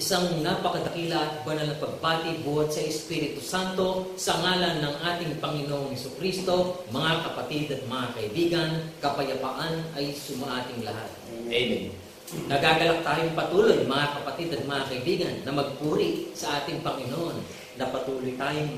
Isang napakadakila at banal na pagbati buhat sa Espiritu Santo sa ngalan ng ating Panginoong Jesucristo, mga kapatid at mga kaibigan, kapayapaan ay sumaating lahat. Amen. Nagagalak tayong patuloy, mga kapatid at mga kaibigan, na magpuri sa ating Panginoon, na patuloy tayong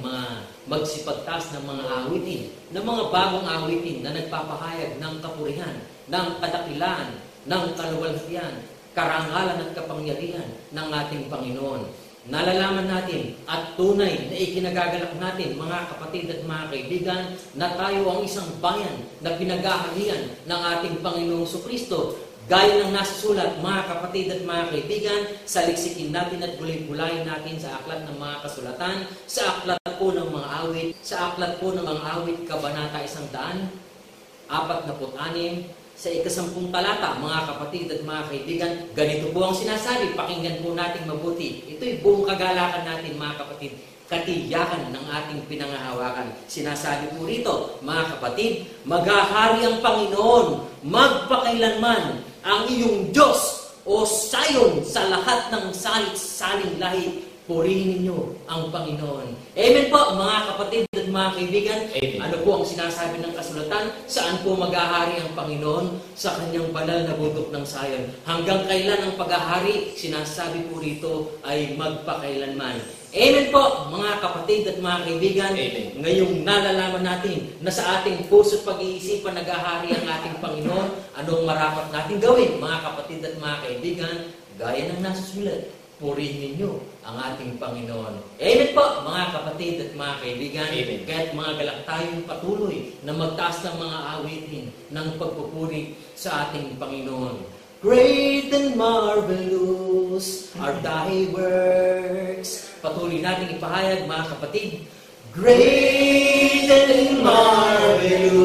magsipagtaas ng mga awitin, ng mga bagong awitin na nagpapahayag ng kapurihan, ng kadakilaan, ng kaluwalhatian, karangalan at kapangyarihan ng ating Panginoon. Nalalaman natin at tunay na ikinagagalak natin, mga kapatid at mga kaibigan, na tayo ang isang bayan na pinaghahalian ng ating Panginoong Jesucristo. Gaya ng nasa sulat, mga kapatid at mga kaibigan, saliksikin natin at gulay-gulayin natin sa aklat ng mga kasulatan, sa aklat po ng mga awit, sa aklat po ng mga awit, kabanata 146, sa 10 talata, mga kapatid at mga kaibigan, ganito po ang sinasabi, pakinggan po natin mabuti. Ito'y buong kagalakan natin, mga kapatid, katiyakan ng ating pinangahawakan. Sinasabi po rito, mga kapatid, maghahari ang Panginoon, magpakailanman ang iyong Diyos o sayon sa lahat ng salit-saling lahi. Purihin ninyo ang Panginoon. Amen po, mga kapatid at mga kaibigan. Amen. Ano po ang sinasabi ng kasulatan? Saan po maghahari ang Panginoon? Sa kanyang banal na bundok ng Sayon. Hanggang kailan ang paghahari? Sinasabi po rito ay magpakailanman. Amen po, mga kapatid at mga kaibigan. Amen. Ngayong nalalaman natin na sa ating puso at pag-iisipan naghahari ang ating Panginoon, anong marapat natin gawin, mga kapatid at mga kaibigan? Gaya ng nasa sulat, purihin ninyo ang ating Panginoon. Amen po, mga kapatid at mga kaibigan. Amen. Kaya't mga galak tayong patuloy na magtaas ng mga awitin ng pagpupuri sa ating Panginoon. Great and marvelous are thy works. Patuloy natin ipahayag, mga kapatid. Great and marvelous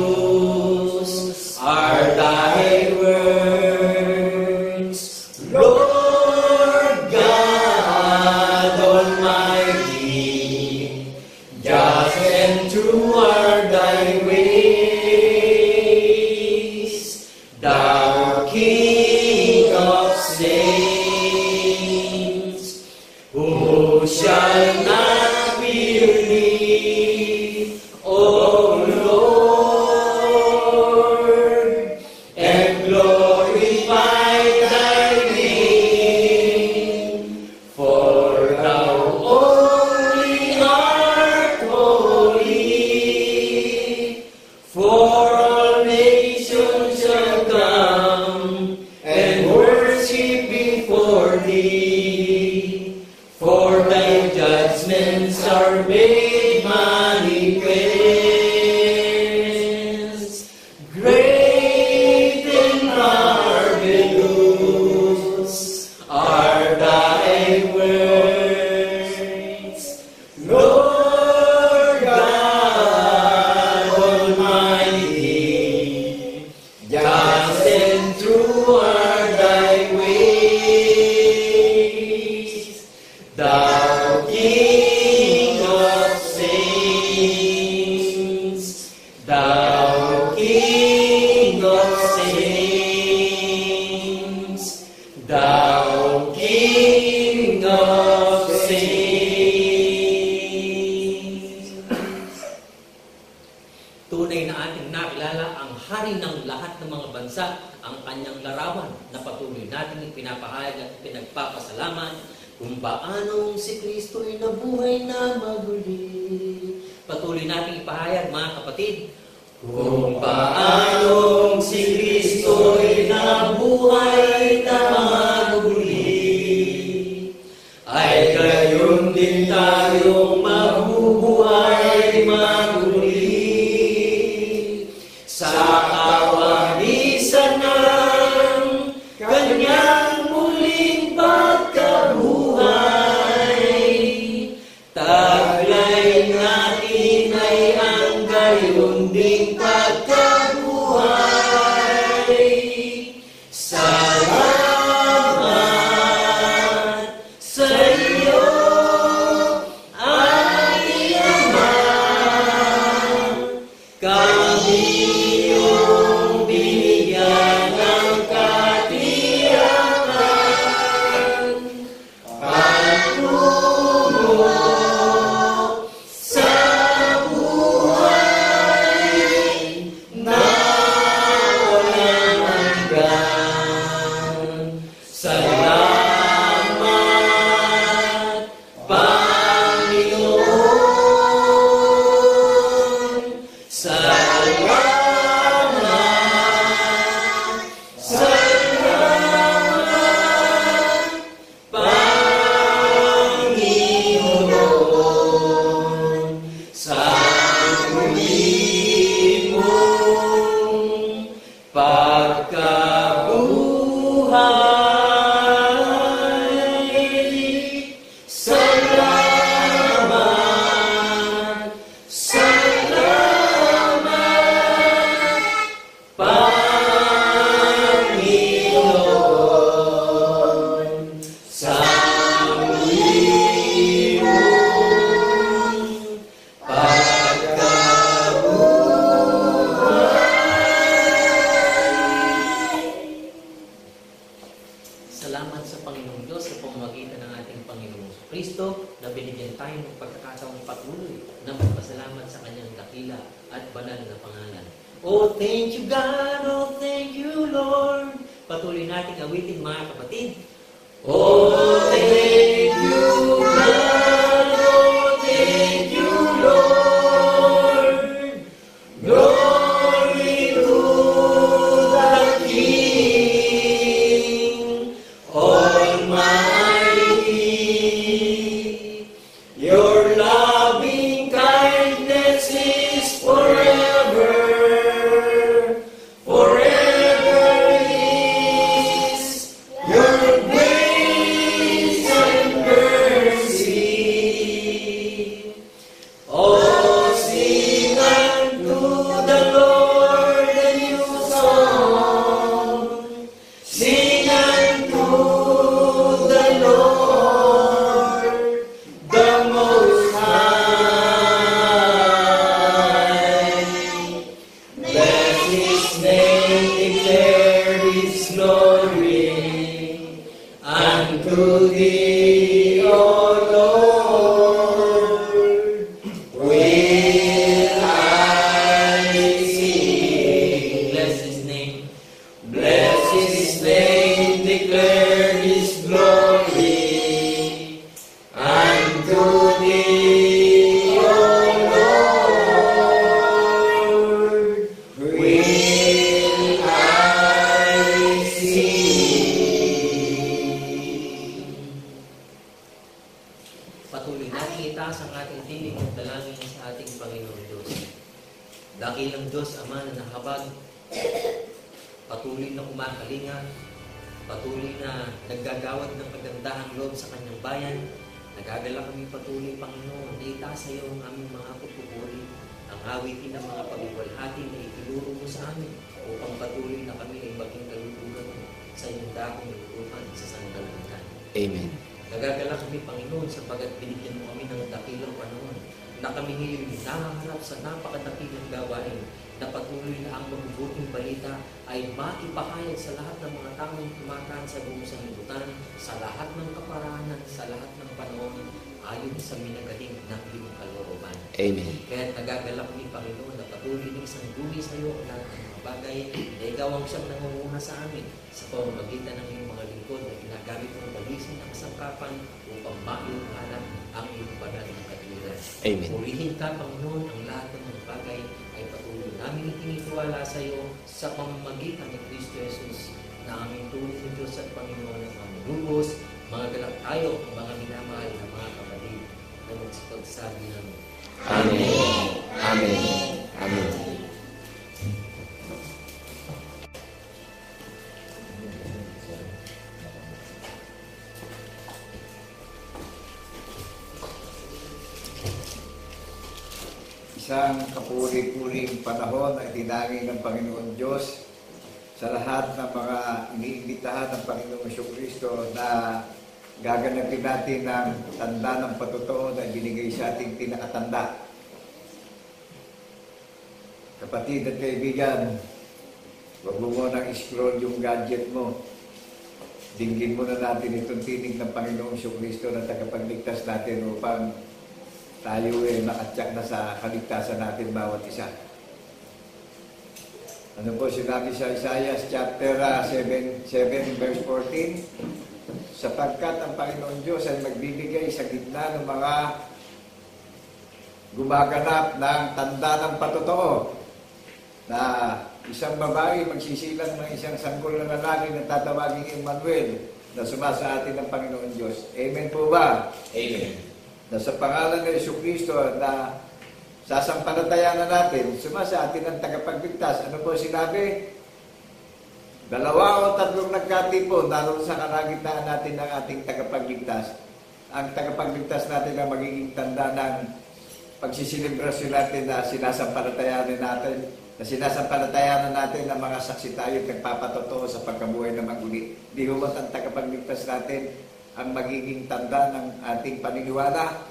are thy works, Lord God Almighty. Just and true are thy ways, thou King of saints, who shall not fear thee, O Lord, and glorify thy name, for thou only art holy, for all nations shall come and worship before thee, for thy judgments are made manifest. Great and marvelous are thy works, Lord God Almighty. Just and true are thy ways, thou King of saints, thou King of saints, thou King of saints. Tunay na ating nakilala ang hari ng lahat ng mga bansa, ang kanyang larawan na patuloy natin ipinapahayag at pinagpapasalamat kung paanong si Kristo ay nabuhay na maguli. Patuloy natin ipahayag, mga kapatid, kung paanong si Kristo ay nabuhay na maguli, ay gayon din tayong mabubuhay maguli sa kawagisan ng kanyang muling pagkabuhay. Taglay natin ay ang gayon ding pagkabuhay sa Salamat, salamat, Panginoon, sa muli mong Salamat sa Panginoong Diyos sa pamamagitan ng ating Panginoong Kristo na binigyan tayo ng pagkakataong patuloy na magpasalamat sa kanyang dakila at banal na pangalan. Oh, thank you God! Oh, thank you Lord! Patuloy nating awitin mga kapatid. Oh, thank you God! Oh, thank you Lord! Glory to the King Almighty. Your loving kindness is forever. Forever is your grace and mercy. Oh, sing unto the Lord a new song. Sing unto the Lord, the Most High. Bless His name, declare His glory. Unto Thee, O Lord, will I sing. Bless His name. Bless His name, declare His glory. Unto Thee, O Lord, will I sing. Patuloy natin itaas ang ating tinig at dalangin sa ating Panginoon Diyos. Dakilang Diyos, Ama na nahabag, patuloy na kumakalinga, patuloy na naggagawad ng kagandahang loob sa kanyang bayan. Nagagala kami patuloy, Panginoon, na itaas sa iyo ang aming mga pupuri, ang awitin ng mga pagbuwalhati na itinuro mo sa amin upang patuloy na kami ay maging kalulugan sa iyong dakong lutuhan sa sangkalangan. Amen. Nagagala kami, Panginoon, sapagat binigyan mo kami ng dakilang panahon na kami ngayon nahaharap sa napakadakilang gawain na patuloy na ang mabubuting balita ay maipahayag sa lahat ng mga taong tumataan sa buong sanlibutan, sa lahat ng kaparanan, sa lahat ng panahon, ayon sa minagaling ng iyong kalooban. Amen. Kaya nagagala kami, Panginoon, na patuloy ng isang guli sa iyo ang lahat ng mga bagay na ikaw ang siyang nangunguna sa amin sa pamamagitan ng iyong mga lingkod na ginagamit ng balisin ng kasangkapan upang maiuhanap ang iyong banal na katwiran. Amen. Purihin ka, Panginoon, ang lahat ng mga bagay ay patuloy namin itinitiwala sa iyo sa pamamagitan ni Kristo Jesus na aming tunay na Diyos at Panginoon ng mga lubos, mga galak tayo, mga minamahal na mga kapatid na magsipagsabi namin. Amen. Amen. Amen. Isang kapuri-puring panahon na itinangin ng Panginoon Diyos sa lahat ng mga iniimbitahan ng Panginoong Kristo na gaganapin natin ang tanda ng patotoo na binigay sa ating tinakatanda. Kapatid at kaibigan, huwag mo munang scroll yung gadget mo. Dinggin muna natin itong tinig ng Panginoong Kristo na tagapagligtas natin upang tayo ay nakatsak na sa kaligtasan natin bawat isa. Ano po sinabi sa Isaiah chapter 7 verse 14? Sapagkat ang Panginoon Diyos ay magbibigay sa gitna ng mga gumaganap ng tanda ng patotoo na isang babae magsisilang ng isang sanggol na lalaki na tatawaging Emmanuel na sumasa atin ng Panginoon Diyos. Amen po ba? Amen. Na sa pangalan ng Jesucristo na sasampalatayanan natin, sumasa atin ang tagapagligtas. Ano po sinabi? Dalawa o tatlong nagkatipon, naroon sa kalagitnaan natin ng ating tagapagligtas. Ang tagapagligtas natin na magiging tanda ng pagsiselebrasyon natin na sinasampalatayanan natin na mga saksi tayo at nagpapatotoo sa pagkabuhay na maguli. Di huwag ang tagapagligtas natin ang magiging tanda ng ating paniniwala.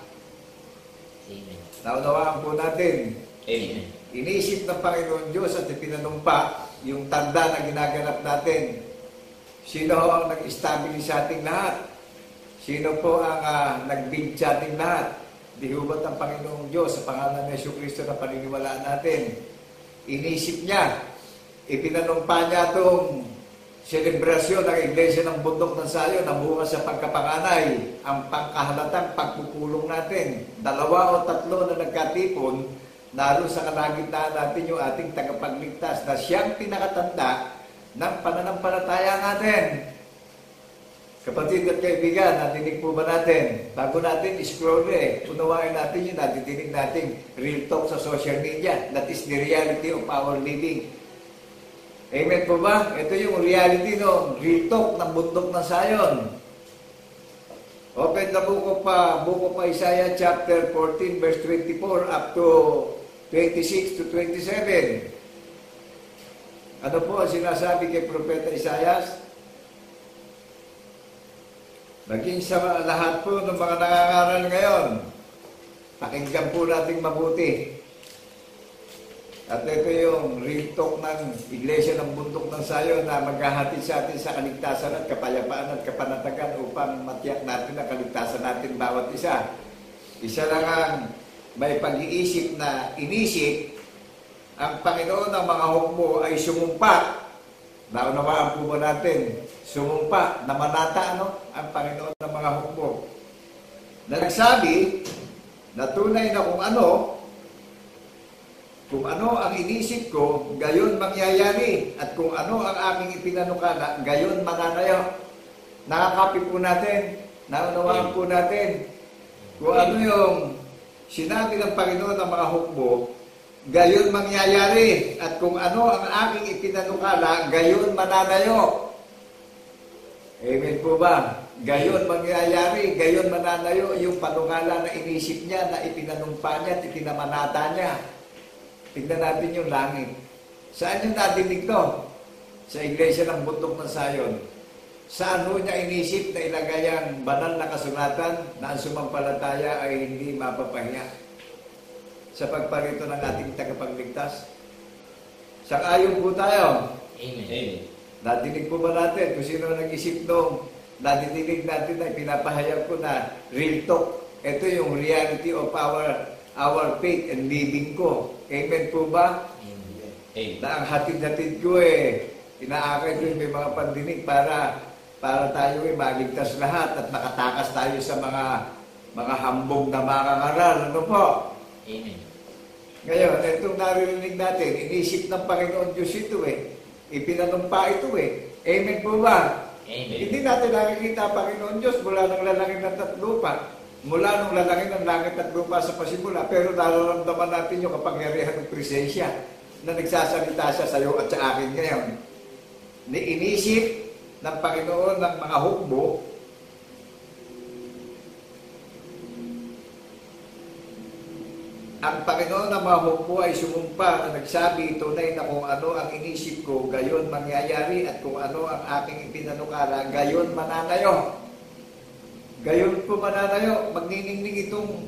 Amen. Naunawaan po natin. Amen. Iniisip ng Panginoon Diyos at ipinanumpa yung tanda na ginaganap natin. Sino ang nag-establish sa ating lahat? Sino po ang nag-build sa ating lahat? Di hubat ang Panginoong Diyos sa pangalan ng Jesucristo na paniniwalaan natin. Inisip niya, ipinanumpa niya itong selebrasyon ng Iglesia ng Bundok ng Sayon na bunga sa pagkapanganay, ang pangkahalatang pagpupulong natin. 2 o 3 na nagkatipon, naroon sa kalagitnaan natin yung ating tagapagligtas na siyang pinakatanda ng pananampalataya natin. Kapatid at kaibigan, natinig po ba natin? Bago natin scroll unawain natin yung natinig natin real talk sa social media. That is the reality of our living. Amen po ba? Ito yung reality no, real talk ng Bundok ng Sayon. Open the book of Isaiah chapter 14 verse 24 up to 26 to 27. Ano po ang sinasabi kay Propeta Isaiah? Maging sa lahat po ng mga nangangaral ngayon, pakinggan po natin mabuti. At ito yung real talk ng Iglesia ng Bundok ng Sayon na maghahatid sa atin sa kaligtasan at kapayapaan at kapanatagan upang matiyak natin ang kaligtasan natin bawat isa. Isa lang ang may pag-iisip na inisip, ang Panginoon ng mga hukbo ay sumumpa. Naunawaan po ba natin? Sumumpa, namanata ang Panginoon ng mga hukbo. Na nagsabi na tunay na kung ano ang inisip ko, gayon mangyayari. At kung ano ang aming ipinanukala, gayon mananayo. Nakakapi po natin, naunawaan po natin. Kung ano yung sinabi ng Panginoon ng mga hukbo, gayon mangyayari. At kung ano ang aking ipinanukala, gayon mananayo. Amen po ba? Gayon mangyayari, gayon mananayo yung panukala na inisip niya, na ipinanumpa niya at ipinamanata niya. Tignan natin yung langit. Saan yung nadinig to? Sa Iglesia ng Bundok ng Sayon. Saan ho niya inisip na ilagay ang banal na kasulatan na ang sumampalataya ay hindi mapapahiya sa pagparito ng ating tagapagligtas? Sang-ayon po tayo. Amen. Amen. Nadinig po ba natin kung sino nag-isip nung nadidinig natin na pinapahayag ko na real talk? Ito yung reality of our faith and living ko. Amen po ba? Amen. Na ang hatid-hatid ko inaakay ko may mga pandinig para tayo maligtas lahat at makatakas tayo sa mga hambog na makangaral. Ano po? Amen. Ngayon, itong naririnig natin, inisip ng Panginoon Diyos ito ipinanumpa ito Amen po ba? Amen. Hindi natin nakikita Panginoon Diyos mula ng lalangin at lupa. Mula nung lalangin ng langit at lupa sa pasimula, pero nararamdaman natin yung kapangyarihan ng presensya na nagsasalita siya sa iyo at sa akin ngayon. Inisip ng Panginoon ng mga hukbo, ang Panginoon ng mga hukbo ay sumumpa na nagsabi, tunay na kung ano ang inisip ko, gayon mangyayari, at kung ano ang aking ipinanukala, gayon mananayo. Gayon po mananayo, magniningning itong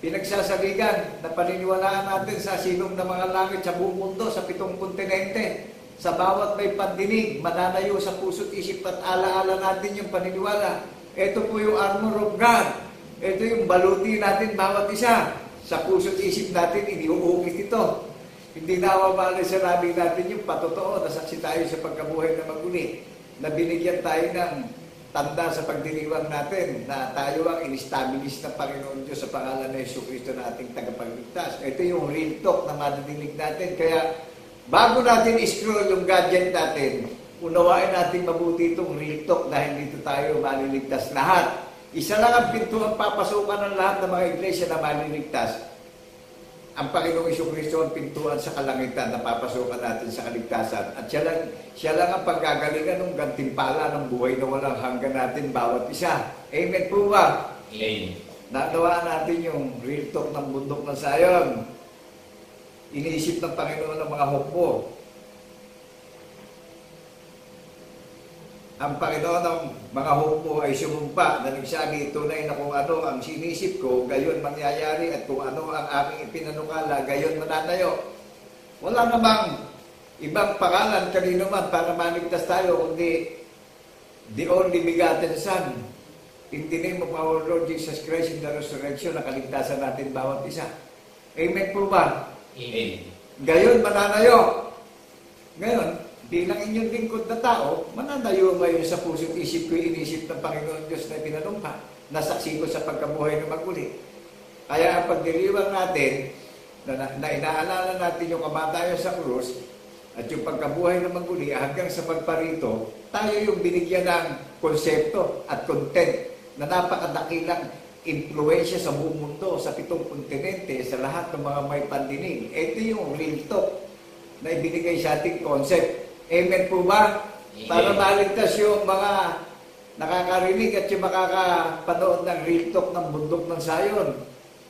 pinagsasaligan na paniniwalaan natin sa silong ng mga langit sa buong mundo, sa 7 kontinente. Sa bawat may pandinig, mananayo sa puso't isip at alaala natin yung paniniwala. Ito po yung armor of God. Ito yung baluti natin bawat isa. Sa puso't isip natin, iniuukit ito. Hindi nawawala sa labi natin yung patotoo na saksi tayo sa pagkabuhay na maguli. Na binigyan tayo ng tanda sa pagdiriwang natin na tayo ang in-establish ng Panginoon Diyos sa pangalan ng Jesucristo na ating tagapagligtas. Ito yung real talk na madidinig natin. Kaya bago natin scroll yung gadget natin, unawain natin mabuti itong real talk dahil dito tayo maliligtas lahat. Isa lang ang pinto ang papasukan ng lahat ng mga iglesia na maliligtas. ang Panginoong Jesucristo ang pintuan sa kalangitan na papasukan natin sa kaligtasan. At siya lang ang paggagalingan ng gantimpala ng buhay na walang hanggan natin bawat isa. Amen po ba? Amen. Natawaan natin yung real talk ng bundok ng Sayon. Iniisip ng Panginoon ng mga hukbo. Ang Panginoon ng mga hukbo ay sumumpa na nagsabi, tunay na kung ano ang sinisip ko, gayon mangyayari, at kung ano ang aking ipinanukala, gayon mananayo. Wala namang ibang pangalan kanino man para maligtas tayo, kundi the only begotten Son. In the name of our Lord Jesus Christ in the resurrection, na kaligtasan natin bawat isa. Amen po ba? Amen. Gayon mananayo. Ngayon, bilang inyong lingkod na tao, mananayo ngayon sa puso't isip ko, inisip ng Panginoon Diyos na pinanumpa, nasaksi ko sa pagkabuhay na maguli. Kaya ang pagdiriwang natin, na inaalala natin yung kamatayan sa krus, at yung pagkabuhay na maguli, hanggang sa pagparito, tayo yung binigyan ng konsepto at content na napakadakilang impluensya sa buong mundo, sa 7 kontinente, sa lahat ng mga may pandinig. Ito yung real talk na ibinigay sa ating concept. Amen po ba? Amen. Para maligtas yung mga nakakarinig at yung makakapanood ng real talk ng bundok ng Sayon.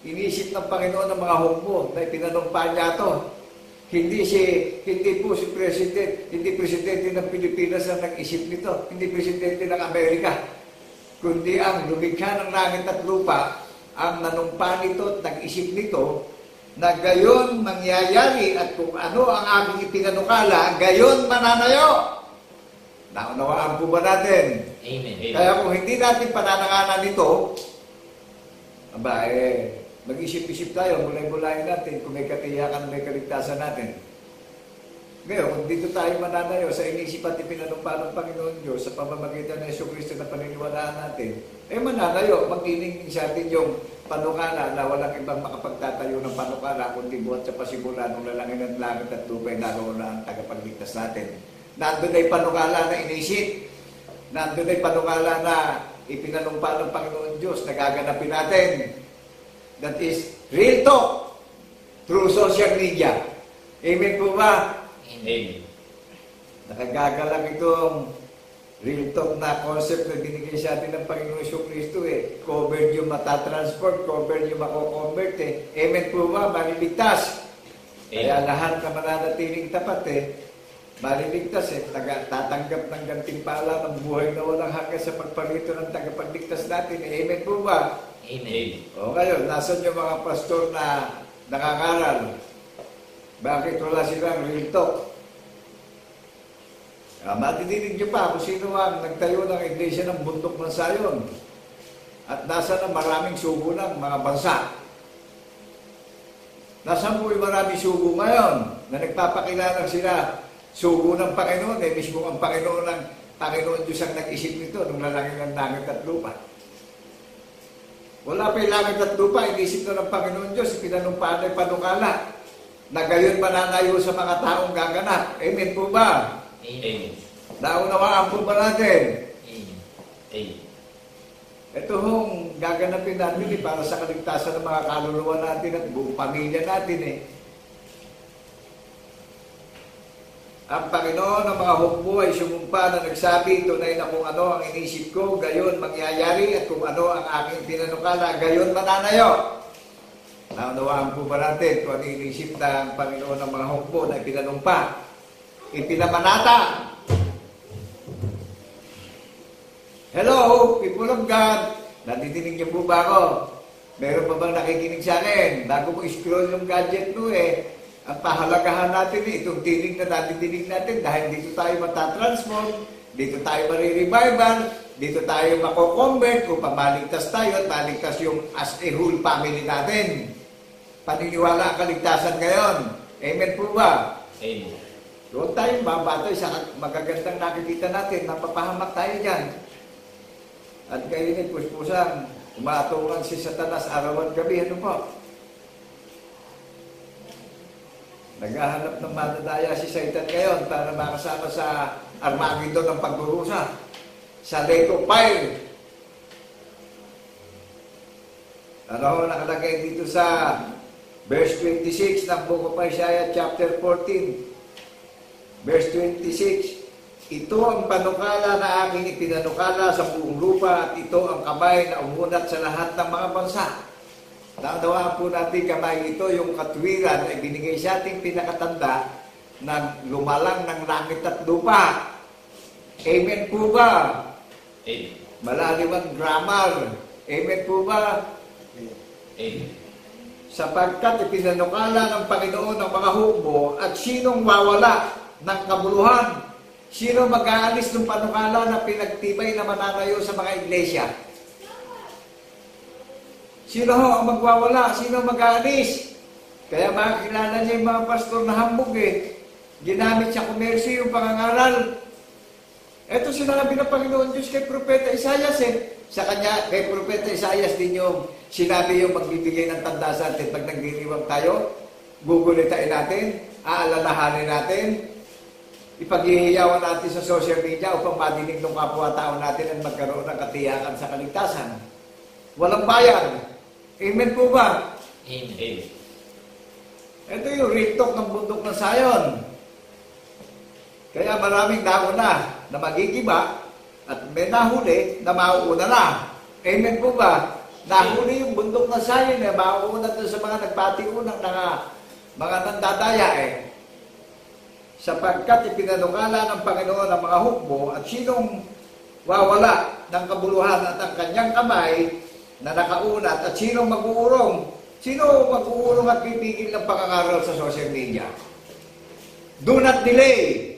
Inisip ng Panginoon ng mga hukbo na ipinanumpa niya ito. Hindi po si President, hindi Presidente ng Pilipinas ang nag-isip nito, hindi Presidente ng Amerika, kundi ang lumikha ng langit at lupa, ang nanumpa nito at nag-isip nito, na gayon mangyayari at kung ano ang aming ipinanukala, gayon mananayo. Naunawaan po ba natin? Amen. Kaya kung hindi natin panananganan nito, mag-isip-isip tayo, mulay-mulayin natin kung may katiyakan, may kaligtasan natin. Ngayon, kung dito tayo mananayo sa inisip at ipinanumpa ng Panginoon Diyos sa pamamagitan ng Jesucristo na paniniwalaan natin, mananayo, magkiling sa atin yung panukala na walang ibang makapagtatayo ng panukala kundi buhat sa pasimulan ng lalangin ng langit at lupa ay naroon na ang tagapagligtas natin. Nandun ay panukala na inisip, nandun ay panukala na ipinanumpa ng Panginoon Diyos na gaganapin natin. That is real talk through social media. Amen po ba? Amen. Nakagagalang itong real talk na concept na binigay sa atin ng Panginoon Jesucristo Covered yung matatransport, covered yung mako-convert Amen po ba? Maliligtas. Kaya lahat na mananatiling tapat maliligtas tatanggap ng gantimpala ng buhay na walang hanggan sa pagparito ng tagapagligtas natin. Amen po ba? Amen. O ngayon, nasan yung mga pastor na nangangaral? Bakit wala silang real talk? Matidinig niyo pa kung sino ang nagtayo ng iglesia ng bundok ng Sayon. At nasa na maraming sugo ng mga bansa. Nasaan po yung maraming sugo ngayon na nagpapakilala sila sugo ng Panginoon. Mismo ang Panginoon Diyos ang nag-isip nito nung lalangin ng langit at lupa. Wala pa yung langit at lupa, inisip na ng Panginoon Diyos, ipinanumpaan ay panukala na gayon mananayo sa mga taong gaganap. Amen po ba? Amen. Naunawaan po ba natin? Amen. Amen. Ito hong gaganapin natin para sa kaligtasan ng mga kaluluwa natin at buong pamilya natin Ang Panginoon ng mga hukbo ay sumumpa na nagsabi, tunay na kung ano ang inisip ko, gayon mangyayari, at kung ano ang aking pinanukala, gayon mananayo. Naunawaan po ba natin kung ano inisip ng Panginoon ng mga hukbo na ipinanumpa, ipinamanata? Hello, people of God. Natidinig niyo po ba ako? Meron pa bang nakikinig sa akin? Bago mo scroll yung gadget mo ang pahalagahan natin itong tinig na natidinig natin dahil dito tayo matatransform, dito tayo marirevival, dito tayo mako-convert upang maligtas tayo at maligtas yung as a whole family natin. Paniniwala ang kaligtasan ngayon. Amen po ba? Amen. Doon tayo babatay sa magagandang nakikita natin, napapahamak tayo dyan. At kayo puspusang umatungan si Satanas araw at gabi. Ano po? Naghahanap ng madadaya si Satan ngayon para makasama sa Armageddon ng pagdurusa. Sa lake of fire. Ano nakalagay dito sa Verse 26 ng Book of Isaiah chapter 14. Verse 26. Ito ang panukala na aking ipinanukala sa buong lupa at ito ang kamay na umunat sa lahat ng mga bansa. Naunawaan po natin kamay ito, yung katwiran na ibinigay sa ating pinakatanda na lumalang ng langit at lupa. Amen po ba? Amen. Malalim ang grammar. Amen po ba? Amen. Sapagkat ipinanukala ng Panginoon ang mga hukbo at sinong wawala ng kabuluhan? Sino mag-aalis ng panukala na pinagtibay na mananayo sa mga iglesia? Sino ho ang magwawala? Sino mag-aalis? Kaya makikilala niya yung mga pastor na hambog eh. Ginamit sa komersyo yung pangangaral. Ito sinabi ng Panginoon Diyos kay Propeta Isaias eh. Sa kanya, kay Propeta Isaias din yung sinabi yung magbibigay ng tanda sa atin pag nagdiriwang tayo. Gugulitain natin, aalalahanin natin, ipaghihiyawan natin sa social media upang madinig ng kapwa-tao natin at magkaroon ng katiyakan sa kaligtasan. Walang bayan. Amen po ba? Amen. Amen. Ito yung real talk ng bundok ng Sayon. Kaya maraming nauna na magigiba at may nahuli na mauuna na. Amen po ba? Nahuli yung bundok ng Sayon na mauuna doon sa mga nagpatiunang mga nandadaya eh. Sapagkat ipinanukala ng Panginoon ang mga hukbo at sinong wawala ng kabuluhan at ang kanyang kamay na nakaunat at sinong mag-uurong? Sino mag-uurong at pipigil ng pangangaral sa social media? Do not delay.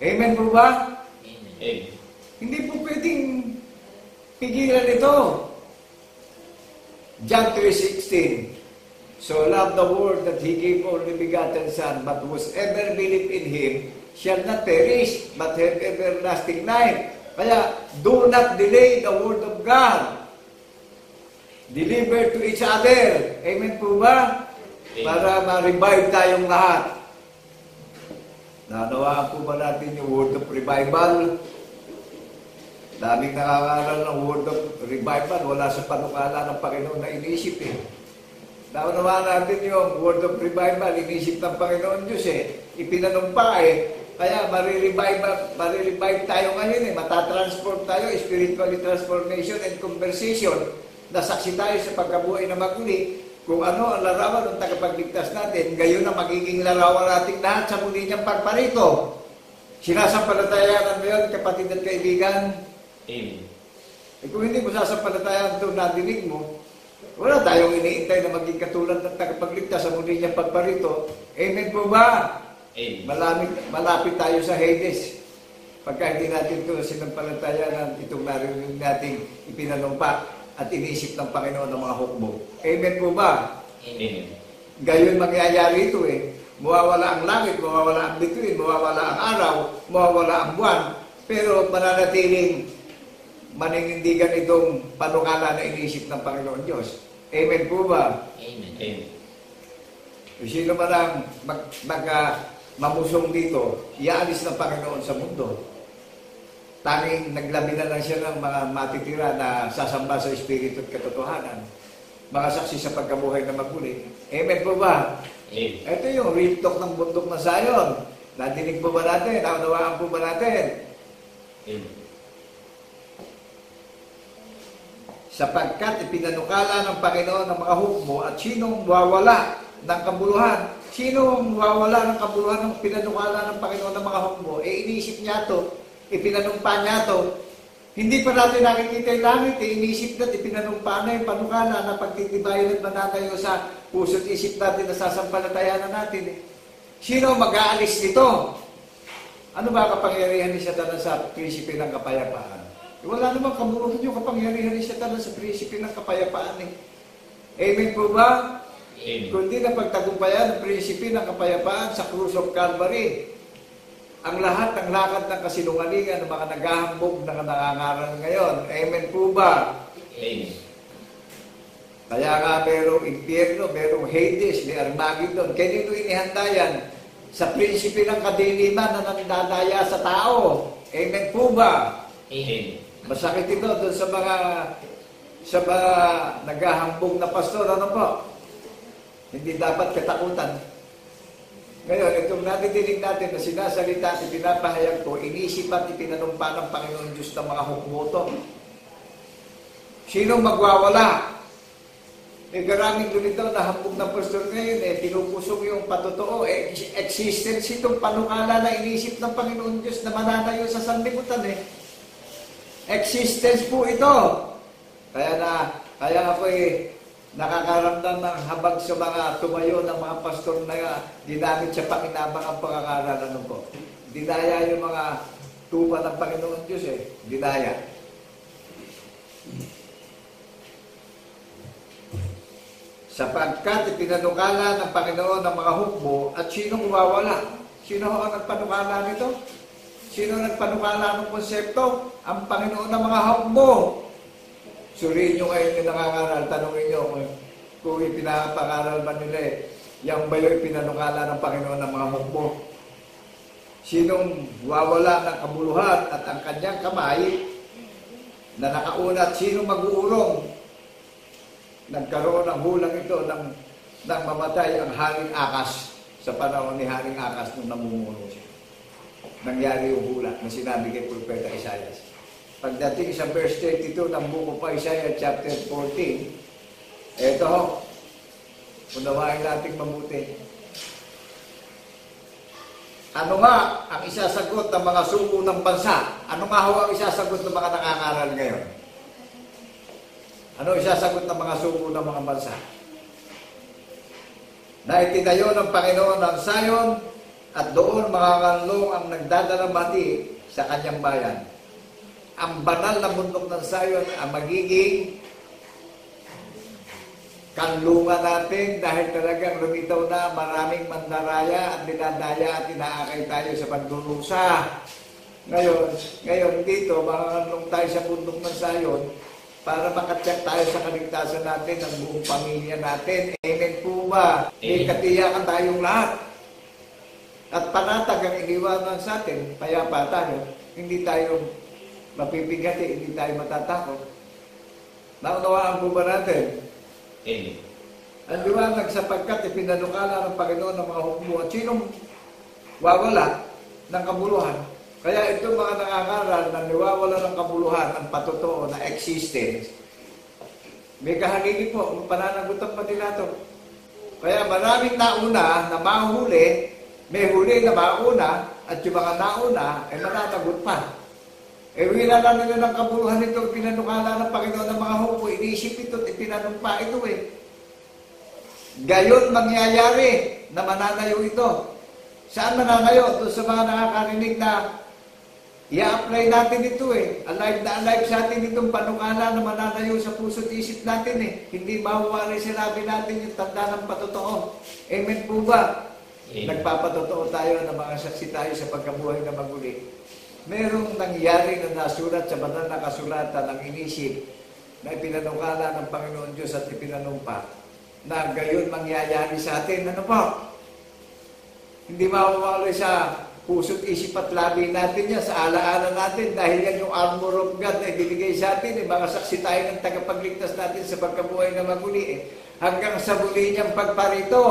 Amen po ba? Amen. Amen. Hindi po pwedeng pigilan ito. John 3:16. So love the world that He gave only begotten Son, but whosoever believe in Him shall not perish, but have everlasting life. Kaya, do not delay the word of God. Deliver to each other. Amen po ba? Amen. Para ma-revive tayong lahat. Nanawaan po ba natin yung word of revival? Daming nangangaral ng word of revival. Wala sa panukala ng Panginoon na inisip eh. Naunawaan natin yung word of revival, inisip ng Panginoon Diyos eh. Ipinanumpa eh. Kaya marirevive tayo ngayon eh. Matatransform tayo, spiritually transformation and conversation. Nasaksi tayo sa pagkabuhay na maguli. Kung ano ang larawan ng tagapagligtas natin, gayon na magiging larawan natin lahat sa muli niyang pagparito. Sinasampalatayanan mo yun, kapatid at kaibigan? Amen. Eh kung hindi mo sasampalatayanan ito nadinig mo, wala tayong iniintay na maging katulad ng tagapagligtas sa muli niyang pagparito. Amen po ba? Amen. Malapit tayo sa Hades. Pagka hindi natin ito sinampalatayanan, itong narinig nating ipinanumpa at inisip ng Panginoon ng mga hukbo. Amen po ba? Amen. Gayon mangyayari ito eh. Mawawala ang langit, mawawala ang bituin, mawawala ang araw, mawawala ang buwan, pero mananatiling manindigan itong panukala na inisip ng Panginoon Diyos. Amen po ba? Amen. Amen. Sino man ang mamusong dito, iaalis ng Panginoon sa mundo. Tanging naglabi na lang siya ng mga matitira na sasamba sa Espiritu at katotohanan. Mga saksi sa pagkabuhay na maguli. Amen po ba? Amen. Ito yung real talk ng bundok na Sayon. Nadinig po ba natin? Naunawaan po ba natin? Amen. Sapagkat ipinanukala ng Panginoon ang mga hukbo at sinong wawala ng kabuluhan. Sinong wawala ng kabuluhan ng pinanukala ng Panginoon ng mga hukbo? Inisip niya to, ipinanumpa niya to. Hindi pa natin nakikita yung langit, inisip natin, ipinanumpa na yung panukala na pagtitibayan at manatayo sa puso't isip natin na sasampalatayanan natin. Sino mag-aalis nito? Ano ba kapangyarihan ni Satanas sa prinsipe ng kapayapaan? Wala namang kamuruhan yung kapangyarihan ni Satanas sa prinsipe ng kapayapaan eh. Amen po ba? Amen. Kundi na pagtagumpayan ng prinsipe ng kapayapaan sa Cross of Calvary. Ang lahat ng lakad ng kasinungalingan ng mga naghahambog na nangangaral ngayon. Amen po ba? Amen. Kaya nga merong impyerno, merong Hades, may Armageddon. Kaya dito inihanda yan sa prinsipe ng kadiliman na nandadaya sa tao. Amen po ba? Amen. Masakit ito doon sa mga Sa mga naghahambog na pastor, ano po? Hindi dapat katakutan. Ngayon, itong nadidinig natin na sinasalita at pinapahayag ko, inisip at itinanumpa ng Panginoon Diyos ng mga hukmoto. Sinong magwawala? Maraming lumitaw na hambog na pastor ngayon, pinupusong yung patotoo. Existence itong panukala na inisip ng Panginoon Diyos na mananayo sa sanlibutan. Existence po ito. Kaya ako nakakaramdam ng habag sa mga tumayo ng mga pastor na dinamit sa pakinabang ang pangangaralan po. Dinaya yung mga tupa ng Panginoon Diyos Dinaya. Sapagkat ipinanukala ng Panginoon ng mga hukbo at sinong mawawala? Sino ang nagpanukala nito? Sino nagpanukala ng konsepto? Ang Panginoon ng mga hukbo. Suriin nyo ngayon yung nangangaral, tanongin nyo kung ipinapangaral ba nila yung ba yung ipinanukala ng Panginoon ng mga hukbo. Sinong wawala ng kabuluhan at ang kanyang kamay na nakaunat, sinong mag-uurong? Nagkaroon ng hulang ito ng mamatay ang Haring Akas sa panahon ni Haring Akas nung namumuno siya. Nangyari yung hula na sinabi kay Propeta Isaias. Pagdating sa verse 32 ng buko pa Isaiah chapter 14, eto, unawain natin mabuti. Ano nga ang isasagot ng mga suko ng bansa? Ano nga ho ang isasagot ng mga nangangaral ngayon? Ano isasagot ng mga suko ng mga bansa? Na itinayo ng Panginoon ng Zion at doon manganganlong ang nagdadalamati sa kanyang bayan. Ang banal na bundok ng Zion ang magiging kanlungan natin dahil talagang lumitaw na maraming mandaraya at dinadaya at inaakay tayo sa pagdurusa. Ngayon dito, manganganlong tayo sa bundok ng Zion para makatsak tayo sa kaligtasan natin ng buong pamilya natin. Amen po ba? May katiyakan tayong lahat. At panatag ang iniwanan sa atin, payapa tayo, hindi tayo mapipigati, hindi tayo matatakot. Naunawaan po ba natin? Amen. Ang liwanag sapagkat ipinanukala ng Panginoon ng mga hukbo at sinong wawala ng kabuluhan. Kaya itong mga nangangaral na niwawala ng kabuluhan ang patotoo na existence, may kahagigi po, ang pananagutan pa nila ito. Kaya maraming nauna na mahuli, may huli na mauna, at yung mga nauna ay mananagot pa. Wala lang nila ng kabuluhan ito, pinanukala ng Panginoon ng mga hukbo, iniisip ito, ipinanumpa ito Gayon mangyayari na mananayo ito. Saan mananayo? Doon sa mga nakakarinig na i-apply natin ito Alive na alive sa atin itong panukala na mananayo sa puso't isip natin Hindi mawawala sinabi natin yung tanda ng patotoo. Amen po ba? Amen. Nagpapatotoo tayo na mga saksi tayo sa pagkabuhay na maguli. Merong nangyari na nasulat sa banal na kasulatan ng inisip na ipinanukala ng Panginoon Diyos at ipinanumpa na gayon mangyayari sa atin. Ano po? Hindi mawawala sa puso't isip at labi natin yan, sa alaala natin, dahil yan yung armor of God na ibinigay sa atin. Mga saksi tayo ng tagapagligtas natin sa pagkabuhay na maguli. Hanggang sa muli niyang pagparito.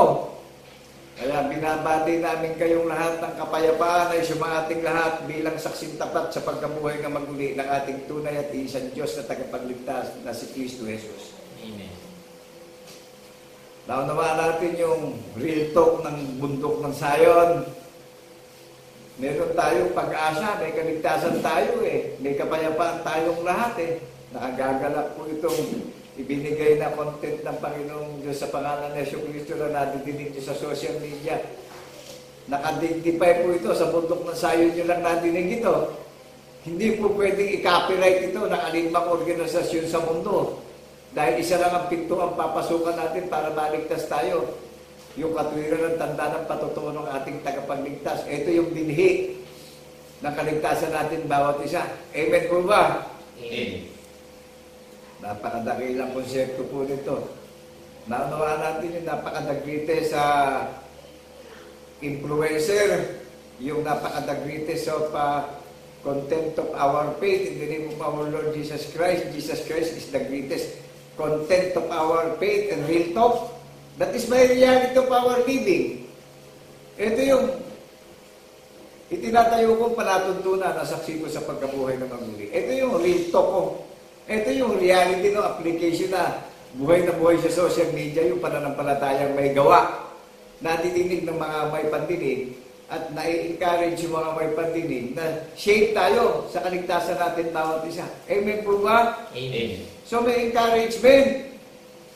Kaya binabati namin kayong lahat ng kapayapaan ay sumating lahat bilang saksing tapat sa pagkabuhay na maguli ng ating tunay at isang Diyos na tagapagligtas na si Kristo Jesus. Amen. Naunawaan natin yung real talk ng bundok ng Zion. Meron tayong pag-asa, may kaligtasan tayo may kapayapaan tayong lahat Nakagagalak po itong ibinigay na content ng Panginoong Diyos sa pangalan ng Yesu Cristo na nadidinig nyo sa social media. Nakadignify po ito sa bundok ng Zion nyo lang nadinig ito. Hindi po pwedeng i-copyright ito ng alinmang organisasyon sa mundo. Dahil isa lang ang pinto ang papasukan natin para maligtas tayo. Yung katwiran ng tanda ng patotoo ng ating tagapagligtas. Ito yung binhi ng kaligtasan natin bawat isa. Amen po ba? Amen. Napakadakilang konsepto po nito. Naunawaan natin yung napakadagrite sa influencer, yung napakadagrite sa content of our faith in the name of our Lord Jesus Christ. Jesus Christ is the greatest content of our faith and real talk. That is my reality of our living. Ito yung itinatayo kong palatuntunan na saksi ko sa pagkabuhay ng maguli. Ito yung real talk ko. Ito yung reality ng application na buhay sa social media, yung pananampalatayang may gawa. Natidinig ng mga may pandinig at na-encourage yung mga may pandinig na shape tayo sa kaligtasan natin bawat isa. Amen po ba? Amen. So may encouragement,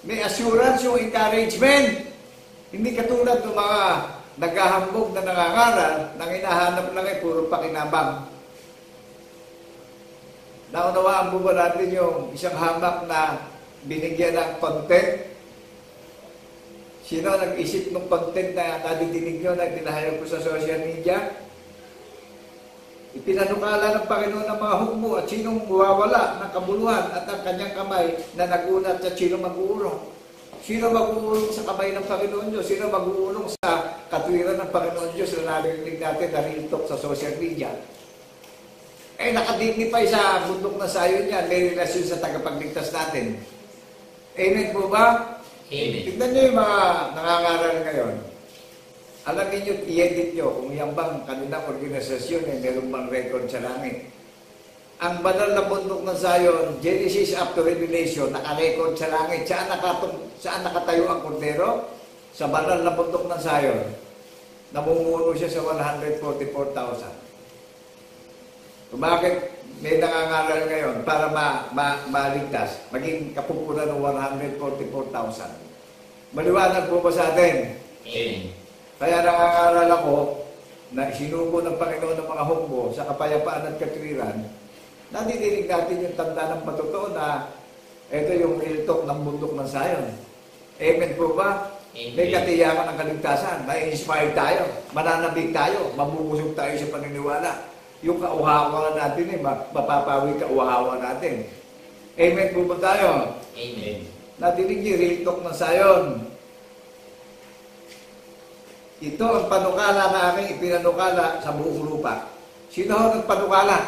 may assurance yung encouragement. Hindi katulad ng mga naghahambog na nangangaral, nang hinahanap lang ay puro pakinabang. Naunawaan mo ba natin yung isang hamak na binigyan ng content? Sino nag-isip ng content na nadidinig nyo na dinahayag ko sa social media? Ipinanukala ng Panginoon ang mga hukbo at sinong mawawala ng kabuluhan at ang kanyang kamay na nagunat at sino mag-uulong. Sino mag-uulong sa kamay ng Panginoon Diyos? Sino mag-uulong sa katwiran ng Panginoon Diyos na narinig natin na real talk sa social media? Nakadignify sa bundok na sayo niya, may relasyon sa tagapagligtas natin. Amen po ba? Amen. Tignan niyo yung mga nangangaral ngayon. Alam niyo, i-edit niyo kung yan bang kanilang organisasyon meron bang record sa langit. Ang banal na bundok ng Zion, Genesis up to Revelation, naka-record sa langit. Saan nakatayo ang kordero? Sa banal na bundok ng Zion. Namumuno siya sa 144,000. Bakit may nangangaral ngayon para maligtas, maging kapupunan ng 144,000? Maliwanag po ba sa atin? Amen. Kaya nangangaral ako na sinugo ng Panginoon ng mga hukbo sa kapayapaan at katwiran. Nadidinig natin yung tanda ng patotoo na ito yung real talk ng bundok ng Zion. Amen po ba? Amen. May katiyakan ng kaligtasan, may inspire tayo, mananabik tayo, mabubusog tayo sa paniniwala. Yung kauhawa natin mapapawi kauhawa natin. Amen po ba tayo? Amen. Nadinig niyo real talk ng Zion. Ito ang panukala na aking ipinanukala sa buong lupa. Sino ho nagpanukala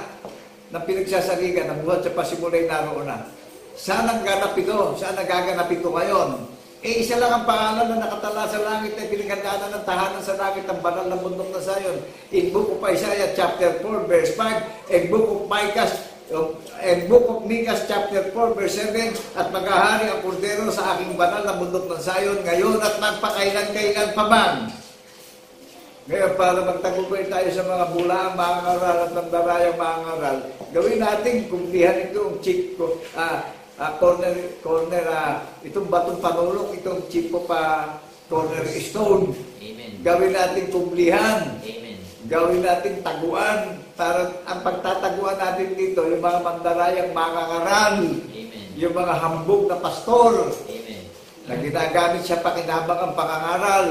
ng pinagsasaligan ng buhat sa pasimulay naroon na? Saan ang ganap ito? Saan nagaganap ito ngayon? Isa lang ang pangalan na nakatala sa langit na pinaghandaanan ng tahanan sa langit ang banal na bundok na Zion. In Book of Isaiah chapter 4 verse 5, and Book of Micah chapter 4 verse 7, at maghahari ang kordero sa aking banal na bundok ng Zion ngayon at magpakailan-kailan pa man. Ngayon, para magtagumpay tayo sa mga bulaang mga ngaral at ng darayang mga ngaral, gawin natin kumplihan itong chip ko, itong batong panulok, itong chip ko cornerstone. Amen. Gawin natin kumplihan. Amen. Gawin natin taguan. Para ang pagtataguan natin dito, yung mga mandarayang mga ngaral, Amen. yung mga hambog na pastor, Amen. na ginagamit siya pakinabang ang pangangaral.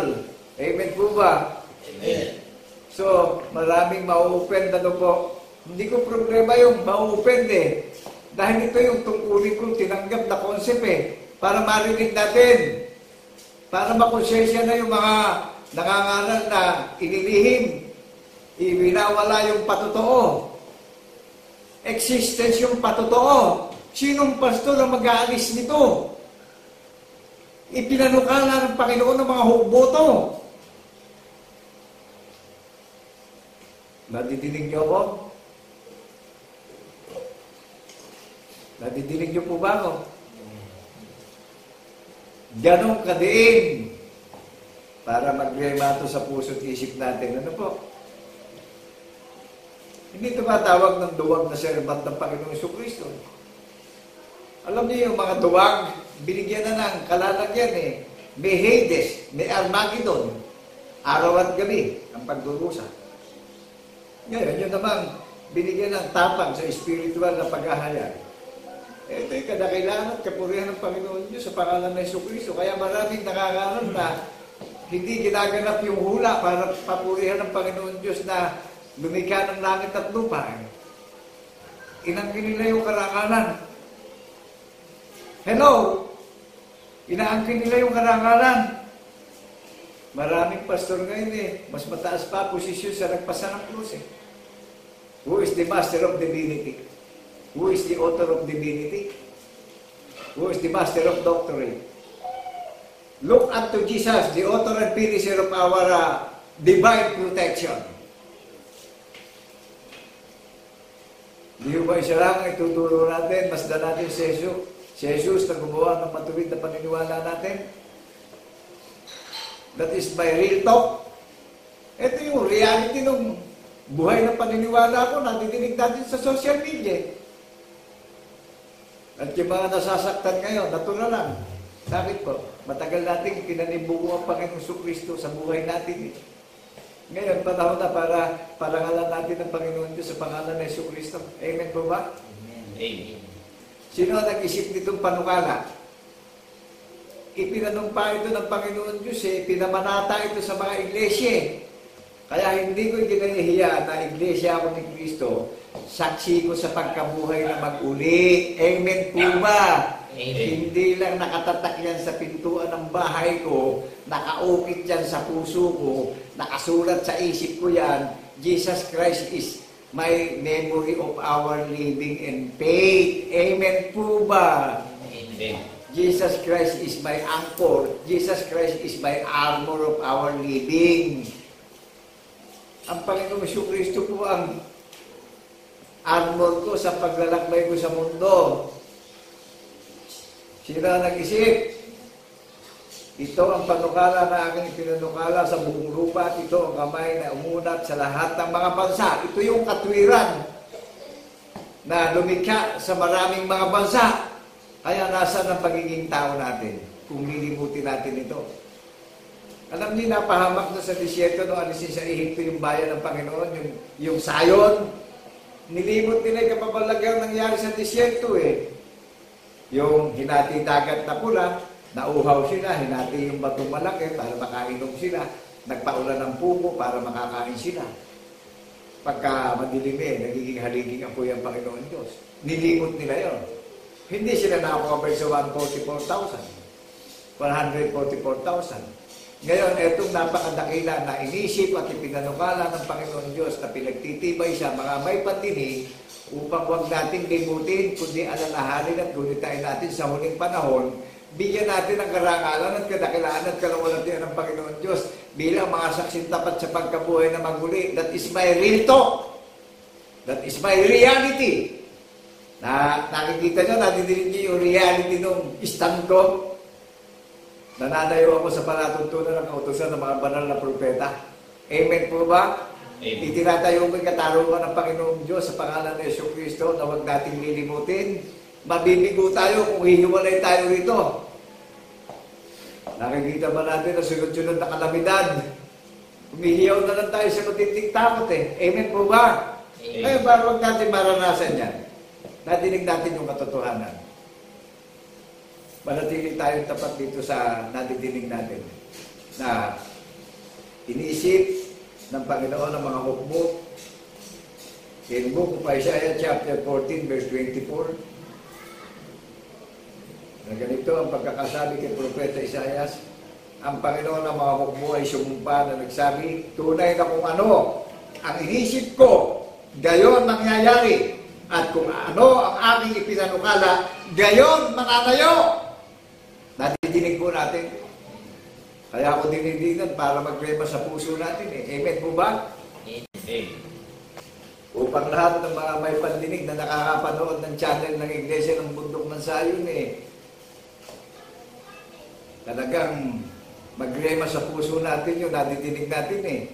Amen po ba? Amen. So, maraming ma-open na po. Hindi ko problema yung ma-open Dahil ito yung tungkulin kong tinanggap na concept para marinig natin. Para makonsensya na yung mga nangangaral na inilihim. Iwinawala yung patotoo. Existence yung patotoo. Sinong pastor ang mag-aalis nito? Ipinanukala ng Panginoon ng mga hukbo to. Nadidinig niyo ako? Nadidinig niyo po ba ako? Ganong kadiin para magremato sa puso't isip natin. Ano po? Hindi tumatawag ng duwag na servant ng Panginoong Jesucristo. Alam niyo yung mga duwag, binigyan na ng kalalagyan May Hades, may Armageddon, araw at gabi ang pagdurusa. Ngayon, yun naman, binigyan ng tapang sa spiritual na paghahayag. Ito yung kadakilaan at kapurihan ng Panginoon Diyos sa pangalan ng Jesucristo. Kaya maraming nakakaroon na hindi ginaganap yung hula para papurihan ng Panginoon Diyos na lumikha ng langit at lupa. Inangkin nila yung karangalan. Hello? Inaangkin nila yung karangalan. Maraming pastor ngayon mas mataas pa posisyon sa nagpasa ng krus Who is the master of divinity? Who is the author of divinity? Who is the master of doctrine? Look unto Jesus, the author and finisher of our divine protection. Di ba isa lang ituturo natin, masdan natin si Jesus. Si Jesus na gumawa ng matuwid na paniniwala natin. That is my real talk. Ito yung reality ng buhay na paniniwala ko, nadidinig natin sa social media. At yung mga nasasaktan ngayon, natural lang. Bakit po? Matagal natin pinanibuko ang Panginoong Kristo sa buhay natin. Ngayon, panahon na para parangalan natin ang Panginoon Diyos sa pangalan ng Kristo. Amen po ba? Amen. Sino ang nag-isip nitong panukala? Ipinanumpa ito ng Panginoon Diyos pinamanata ito sa mga iglesia. Kaya hindi ko ikinahihiya na iglesia ako ni Kristo, saksi ko sa pagkabuhay na mag-uli. Amen po ba? Amen. Hindi lang nakatatak yan sa pintuan ng bahay ko, nakaukit yan sa puso ko, nakasulat sa isip ko yan, Jesus Christ is my memory of our living and faith. Amen po ba? Amen. Jesus Christ is my anchor. Jesus Christ is my armor of our living. Ang Panginoong Kristo po ang armor ko sa paglalakbay ko sa mundo. Sila nag-isip. Ito ang panukala na aking pinanukala sa buong lupa at ito ang kamay na umunat sa lahat ng mga bansa. Ito yung katwiran na lumikha sa maraming mga bansa. Kaya nasa ng pagiging tao natin kung lilimutin natin ito. Alam niyo, napahamak na sa disyerto nung alisin sa Ehipto yung bayan ng Panginoon, yung Sayon. Nilimot nila yung kapapalagyan nangyari sa disyerto Yung hinati dagat na pula, nauhaw sila, hinati yung batong malaki para makainom sila, nagpaulan ng pumo para makakain sila. Pagka madilim nagiging haliging apoy ang Panginoon Diyos. Nilimot nila yon. Hindi sila nakakabay sa 144,000. Ngayon, itong napakadakila na inisip at ipinanukala ng Panginoon Diyos na pinagtitibay siya, mga may patinig, upang huwag nating limutin, kundi alalahanin at gunitain natin sa huling panahon, bigyan natin ang karangalan at kadakilaan at kalawalatian ng Panginoon Diyos bilang mga saksing tapat sa pagkabuhay na maguli. That is my real talk. That is my reality. Na nakikita nyo, nadidinig nyo yung reality nung stand ko. Nananayo ako sa palatuntunan ng kautusan ng mga banal na propeta. Amen po ba? Amen. Itinatayo ko yung katarungan ng Panginoong Diyos sa pangalan ng Kristo na huwag nating lilimutin. Mabibigo tayo kung hihiwalay tayo rito. Nakikita ba natin na sunod-sunod na kalamidad? Humihiyaw na lang tayo sa matinding takot Amen po ba? Amen. Kaya para huwag natin maranasan yan. Nadinig natin yung katotohanan. Manatili tayong tapat dito sa nadidinig natin na iniisip ng Panginoon ang mga hukbo. In book of Isaiah chapter 14 verse 24 na ganito ang pagkakasabi kay Propeta Isaias, ang Panginoon ng mga hukbo ay sumumpa na nagsabi, tunay na kung ano ang inisip ko, gayon mangyayari. At kung ano ang aking ipinanukala, gayon mananayo. Nadidinig po natin. Kaya ako dinidigan para magrema sa puso natin Amen po ba? Amen. Upang lahat ng mga may pandinig na nakakapanood ng channel ng Iglesia ng Bundok ng Sayon talagang magrema sa puso natin yun, nadidinig natin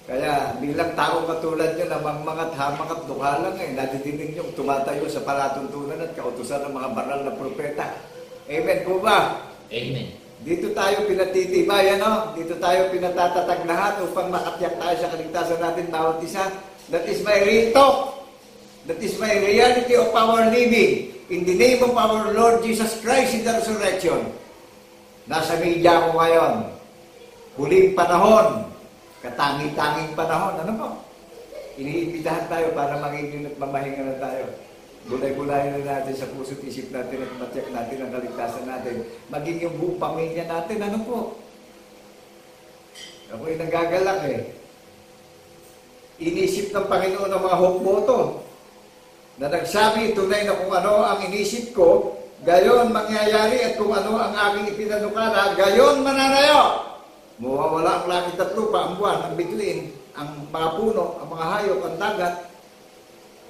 Kaya bilang tao katulad nyo na mangmangat hamak at dukha lang nadidinig nyo tumatayo sa palatuntunan at kautusan ng mga banal na propeta. Amen po ba? Amen. Dito tayo pinatitibay, Dito tayo pinatatatag lahat upang makatiyak tayo sa kaligtasan natin bawat isa. That is my real talk. That is my reality of our living. In the name of our Lord Jesus Christ in the resurrection. Nasa media ko ngayon. Huling panahon. Katangi-tanging panahon. Ano po? Iniimbitahan tayo para magiging at mamahinga na tayo. Gulay-gulayan na natin sa puso't isip natin at matiyak natin ang kaligtasan natin. Maging yung buong pamilya natin. Ano po? Ako'y nagagalak inisip ng Panginoon ng mga hukbo to, na nagsabi, tunay na kung ano ang inisip ko, gayon mangyayari, at kung ano ang aking ipinanukala, gayon mananayo. Mawawala ang langit at lupa, ang buwan, ang bituin, ang mga puno, ang mga hayop, ang dagat.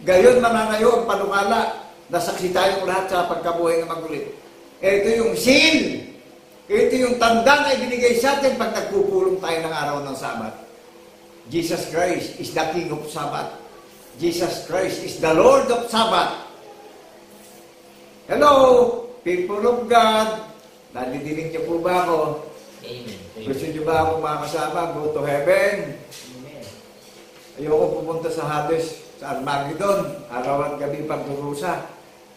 Gayon mananayo ang panukala, nasaksi tayong lahat sa pagkabuhay na magulit. Ito yung seal. Ito yung tanda na ibinigay sa atin pag nagpupulong tayo ng araw ng Sabat. Jesus Christ is the King of Sabat. Jesus Christ is the Lord of Sabat. Hello, people of God. Nadidinig niyo po ba ako? Amen. Gusto niyo ba ako makasama? Go to heaven. Amen. Ayoko pumunta sa Hades, sa Armageddon, araw at gabi pagdurusa.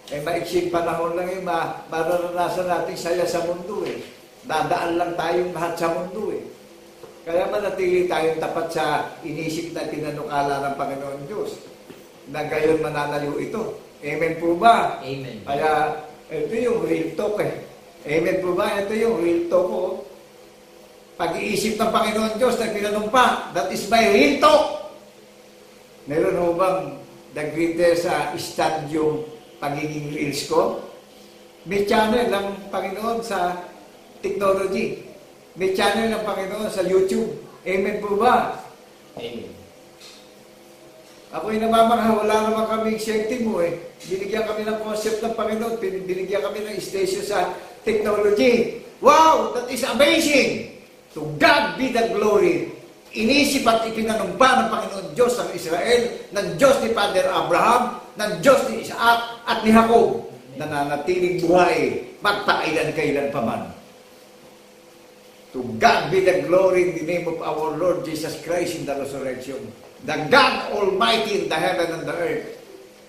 Maiksing panahon lang yung mararanasan natin saya sa mundo eh. Dadaan lang tayong lahat sa mundo eh. Kaya manatili tayong tapat sa inisip na pinanukala ng Panginoon Diyos, na gayon mananayo ito. Amen po ba? Amen. Kaya ito yung real talk eh. Amen po ba? Ito yung real talk ko. Pag-iisip ng Panginoon Diyos na pinanumpa, that is my real talk. Meron ho bang nag-greeter sa stadium pagiging reels ko? May channel ng Panginoon sa technology. May channel ng Panginoon sa YouTube. Amen po ba? Amen. Ako'y namamangha, wala naman kaming safety mo eh. Binigyan kami ng concept ng Panginoon, binigyan kami ng station sa technology. Wow! That is amazing! To God be the glory. Inisip at ipinanumpa ng Panginoon Diyos ng Israel, ng Diyos ni Father Abraham, ng Diyos ni Isaac at ni Jacob, na nanatiling buhay magpakailan-kailan pa man. To God be the glory in the name of our Lord Jesus Christ in the resurrection. The God Almighty in the heaven and the earth.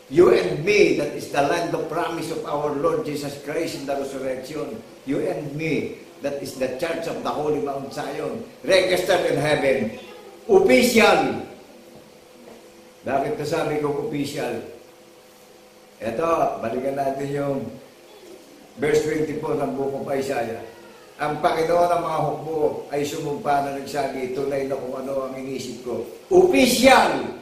You and me, that is the land of promise of our Lord Jesus Christ in the resurrection. You and me, that is the church of the Holy Mount Zion, registered in heaven. Official. Bakit nasabi ko official? Ito, balikan natin yung verse 24 ng Book of Isaiah. Ang Panginoon ng mga hukbo ay sumumpa na nagsabi, tunay na kung ano ang inisip ko. Official!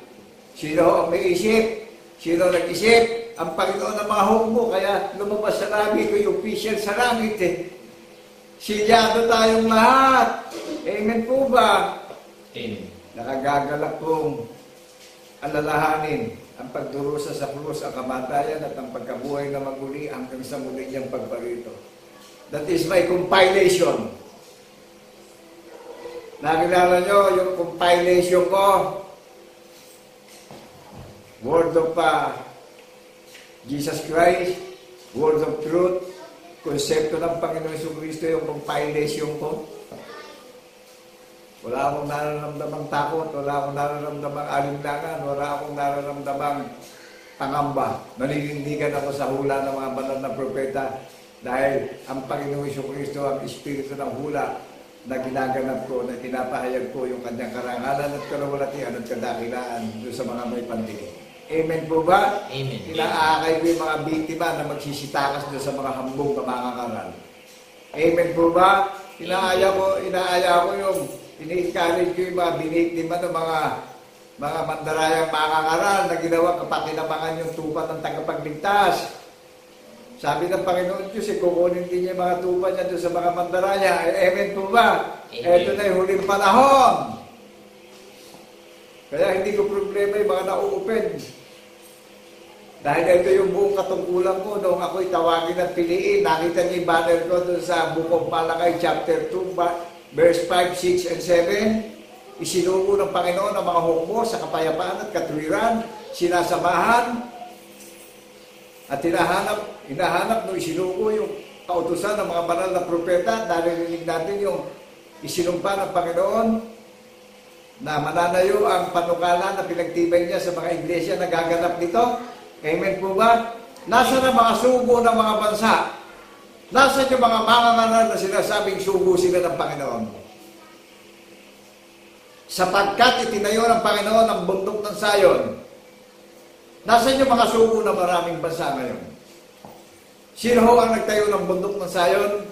Sino ang may isip? Sino nag-isip? Ang Panginoon ng mga hukbo. Kaya lumabas sa langit ko yung official sa langit eh. Silyado tayong lahat. Amen po ba? Amen. Nakagagalak kong alalahanin ang pagdurusa sa krus, ang kamatayan at ang pagkabuhay na maguli hanggang sa muli niyang pagparito. That is my compilation. Nakilala nyo yung compilation ko? Word of Jesus Christ, Word of Truth, konsepto ng Panginoon Jesucristo, yung compilation ko. Wala akong nararamdamang takot, wala akong nararamdamang alinlangan, wala akong nararamdamang pangamba. Naninindigan ako sa hula ng mga banal na propeta dahil ang Panginoon Jesucristo ang espiritu ng hula na ginaganap ko, na pinapahayag ko yung kanyang karangalan at kalawalatian at kadakilaan doon sa mga may pandinig. Amen po ba? Amen. Inaakay ko yung mga biktima na magsisitakas doon sa mga hambog na makakaral. Amen po ba? Inaaya ko yung ini-encourage ko yung mga biniktima ng mga mandarayang makakaral na ginawa kapakinabangan yung tupa ng tagapagligtas. Sabi ng Panginoon Diyos, kukunin din niya yung mga tupa niya doon sa mga mandaraya. Amen po ba? Ito na yung huling panahon. Kaya hindi ko problema yung mga na-open. Dahil ito yung buong katungkulan ko noong ako'y tawagin at piliin. Nakita niyo yung banner ko doon sa Book of Malakay, chapter 2, verse 5, 6, and 7. Isinugo ng Panginoon ang mga hukbo sa kapayapaan at katwiran, sinasamahan, at hinahanap no isinugo yung kautusan ng mga banal na propeta. Narinig natin yung isinumpa ng Panginoon na mananayo ang panukala na pinagtibay niya sa mga iglesia na gaganap nito. Amen po ba? Nasa na mga sugo ng mga bansa? Nasa yung mga mangangaral na sinasabing sugo sila ng Panginoon? Sapagkat itinayo ng Panginoon ang bundok ng Sayon. Nasaan yung mga sugo ng maraming bansa ngayon? Sino ang nagtayo ng bundok ng Sayon?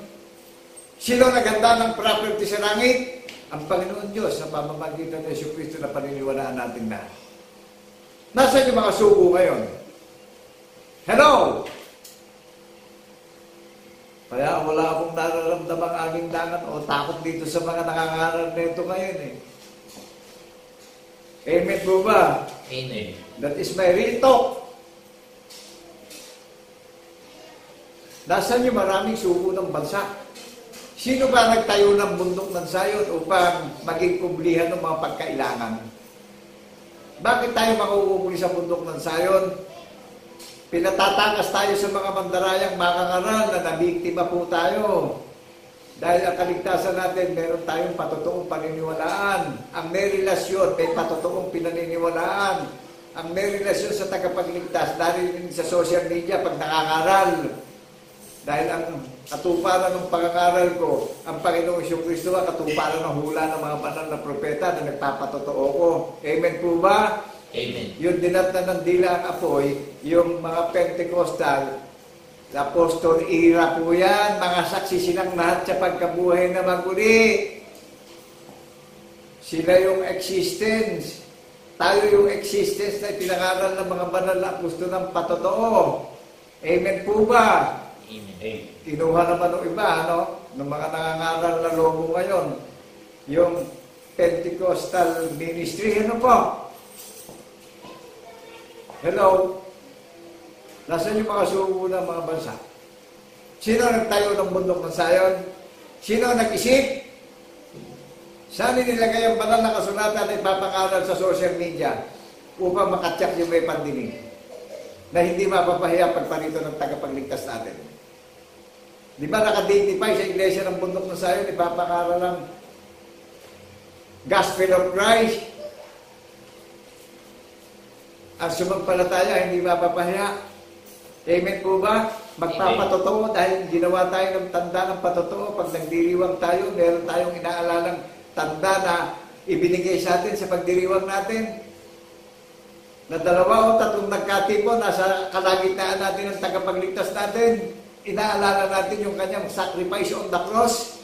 Sino naghanda ng property sa langit? ang Panginoon Diyos sa pamamagitan ng Yesu Kristo na paniniwalaan natin na. Nasaan yung mga sugo ngayon? Hello! Kaya wala akong nararamdamang aming dangan o takot dito sa mga nangangaral na ito ngayon eh. Amen po ba? Amen. That is my real talk. Nasaan yung maraming sugo ng bansa? Sino ba nagtayo ng bundok ng Sayon upang maging kublihan ng mga pagkailangan? Bakit tayo makukubli sa bundok ng Sayon? Pinatatakas tayo sa mga mandarayang makangaral na nabiktima po tayo. Dahil ang kaligtasan natin, meron tayong patotoong paniniwalaan. Ang may relasyon, may patotoong pinaniniwalaan. Ang may relasyon sa tagapagligtas, dahil sa social media pag nakangaral. Dahil ang katuparan ng pangangaral ko, ang Panginoong Jesucristo ay katuparan ng hula ng mga banal na propeta na nagpapatotoo ko. Amen po ba? Amen. Yung dinatnan ng dila ang apoy, yung mga Pentecostal, Apostol era po yan, mga saksi silang lahat sa pagkabuhay na maguli. Sila yung existence. Tayo yung existence na pinangaral ng mga banal na apostol ng patotoo. Amen po ba? Amen. Kinuha naman ng iba, ng mga nangangaral na logo ngayon, yung Pentecostal ministry, ano po? Hello? Nasaan yung mga sugo ng mga bansa? Sino nagtayo ng bundok ng Sayon? Sino nag-isip? Saan nilagay ang banal na kasulatan na ipapangaral sa social media upang makatsak yung may pandinig na hindi mapapahiya pagparito ng tagapagligtas natin? Di ba naka-identify sa iglesia ng bundok ng Sayon, ipapangaral ng Gospel of Christ? Ang sumampalataya, hindi mapapahiya. Amen po ba? Magpapatotoo dahil ginawa tayo ng tanda ng patotoo. Pag nagdiriwang tayo, meron tayong inaalalang tanda na ibinigay sa atin sa pagdiriwang natin. Na 2 o 3 nagkatipon, nasa kalagitnaan natin ang tagapagligtas natin. Inaalala natin yung kanyang sacrifice on the cross.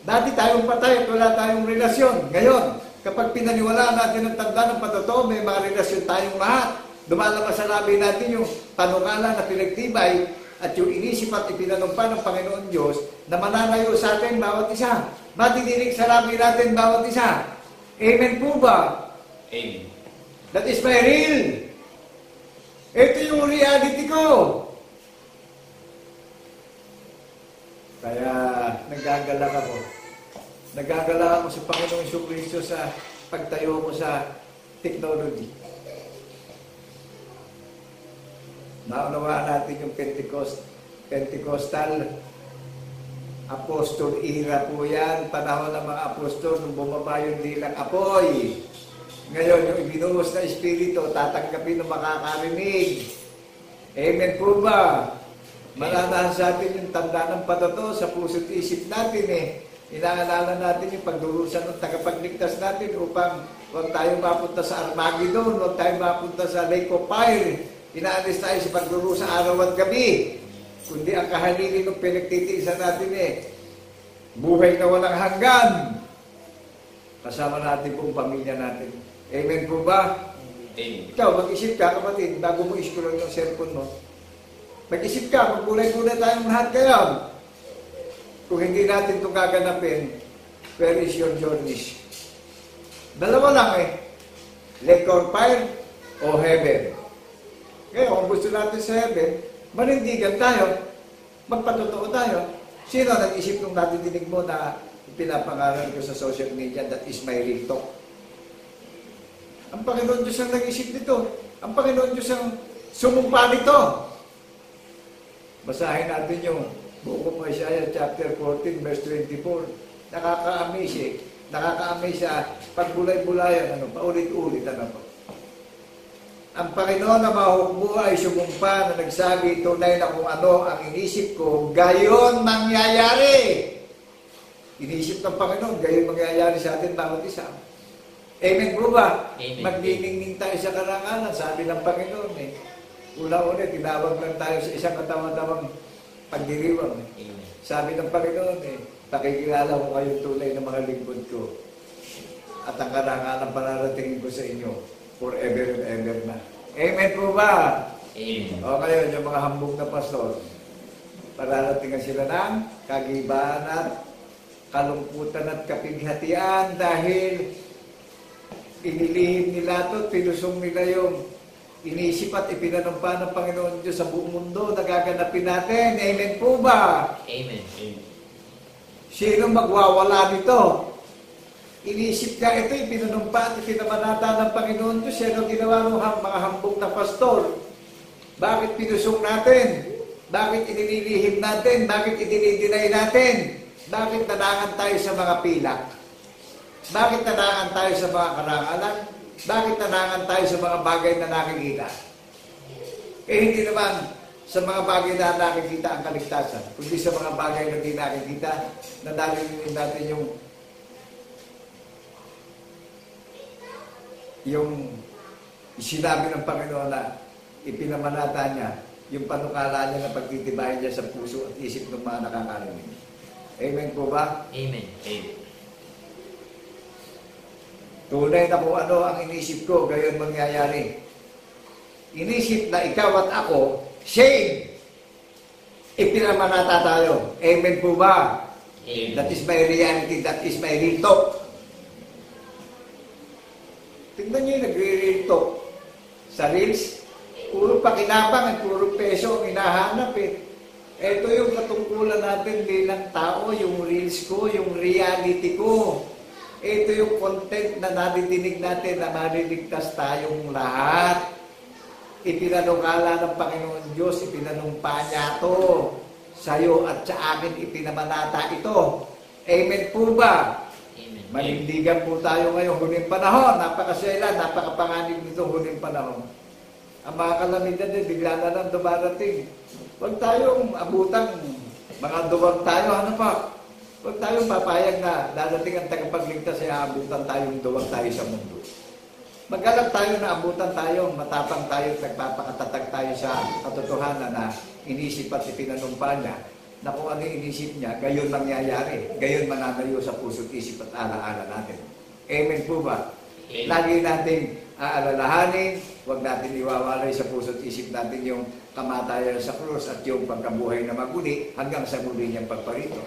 Dati tayong patay at wala tayong relasyon. Ngayon, kapag pinaniwalaan natin ang tanda ng patotoo, may mga relasyon tayong lahat. Dumalabas sa labi natin yung panukala na pinagtibay at yung inisip at ipinanumpa ng Panginoon Diyos na mananayo sa atin bawat isa. Matidinig sa labi natin bawat isa. Amen po ba? Amen. That is my real. Ito yung reality ko. Kaya nagagalak ako. Nagagalak ako sa Panginoong Jesucristo sa pagtayo ko sa technology. Naunawaan natin yung Pentecostal apostol era po yan. Panahon ng mga apostol nung bumaba yung dilang apoy. Ngayon, yung ibinuhos na espiritu, tatanggapin ng makakarinig. Amen po ba? Malanahan sa atin yung tanda ng patotoo sa puso't isip natin eh. Inaalala natin yung pagdurusan ng tagapagligtas natin upang huwag tayo mapunta sa Armageddon, huwag tayo mapunta sa Lake of Fire. Inaalis tayo sa pagdurusa araw at gabi. Kundi ang kahalili ng pinagtitiisan natin eh, buhay na walang hanggan. Kasama natin pong pamilya natin. Amen po ba? Amen. Ikaw, mag-isip ka kapatid, bago mo iskulong yung cellphone mo. Mag-isip ka, magkulay-kulay tayong lahat kayo. Kung hindi natin itong gaganapin, where is your journey? Dalawa lang eh. Lake of fire o heaven. Ngayon, kung gusto natin sa heaven, manindigan tayo, magpatotoo tayo. Sino nag-isip nung natidinig mo na pinapangaral ko sa social media, that is my real talk? Ang Panginoon Diyos ang nag-isip nito. Ang Panginoon Diyos ang sumumpa nito. Basahin natin yung buko mo Isaiah chapter 14 verse 24. Nakaka-amaze eh. Nakaka-amaze sa pagbulay-bulayan, paulit-ulit, Ang Panginoon na mahukbo ay sumumpa na nagsabi, tunay na kung ano ang inisip ko, gayon mangyayari. Inisip ng Panginoon, gayon mangyayari sa atin bawat isa. Amen po ba? Amen. Magniningning tayo sa karangalan, sabi ng Panginoon eh. Una-una, tinawag lang tayo sa isang katawang-tawang pagdiriwang. Amen. Sabi ng Panginoon eh, Pakikilala ko kayong tunay ng mga lingkod ko. At ang karangalan pararatingin ko sa inyo forever and ever na. Amen po ba? Amen. O ngayon, yung mga hambog na pastor, pararatingan sila ng kagibaan at kalungkutan at kapighatian dahil inilihim nila ito, pinusong nila yung inisip at ipinanumpa ng Panginoon Diyos sa buong mundo na gaganapin natin. Amen po ba? Amen. Amen. Sino magwawala nito? Inisip niya ito, ipinanumpa at ipinamanata ng Panginoon Diyos. Yan ang ginawa ng mga hambog na pastor. Bakit pinusong natin? Bakit inililihim natin? Bakit idinidinay natin? Bakit nanangan tayo sa mga pilak? Bakit nanangan tayo sa mga karangalan? Bakit nanangan tayo sa mga bagay na nakikita? Hindi naman sa mga bagay na nakikita ang kaligtasan, kundi sa mga bagay na hindi nakikita, na nalilinin natin yung sinabi ng Panginoon na ipinamanata niya, yung panukala niya na pagtitibayan niya sa puso at isip ng mga nakakarinig. Amen po ba? Amen. Amen. Tunay na kung ano ang inisip ko, gayon mangyayari. Inisip na ikaw at ako, same! Ipinamanata tayo. Amen po ba? Amen. That is my reality, that is my real talk. Tingnan niyo yung nagre-real talk. Sa reels, puro pakinabang at puro peso ang hinahanap eh. Ito yung katungkulan natin bilang tao, yung reels ko, yung reality ko. Ito yung content na nadidinig natin na mariligtas tayong lahat. Ipinanungala ng Panginoon Diyos, ipinanumpa niya ito. Sa'yo at sa akin ipinamanata ito. Amen po ba? Amen. Manindigan po tayo ngayong huling panahon. Napakasailan, napakapanganib nitong huling panahon. Ang mga kalamidad din, bigla na lang dumarating. Huwag tayong abutang, mga duwag tayo, ano pa? Huwag tayong papayag na dadating ang tagapagligtas ay aabutan tayong duwag tayo sa mundo. Magkalap tayo na abutan tayo, matapang tayo, nagpapakatatag tayo sa katotohanan na inisip at ipinanumpa niya, na kung ano inisip niya, gayon mangyayari, gayon mananayo sa puso't isip at alaala natin. Amen po ba? Amen. Lagi nating aalalahanin, huwag natin iwawalay sa puso't isip natin yung kamatayan sa krus at yung pagkabuhay na maguli hanggang sa muli niyang pagparito.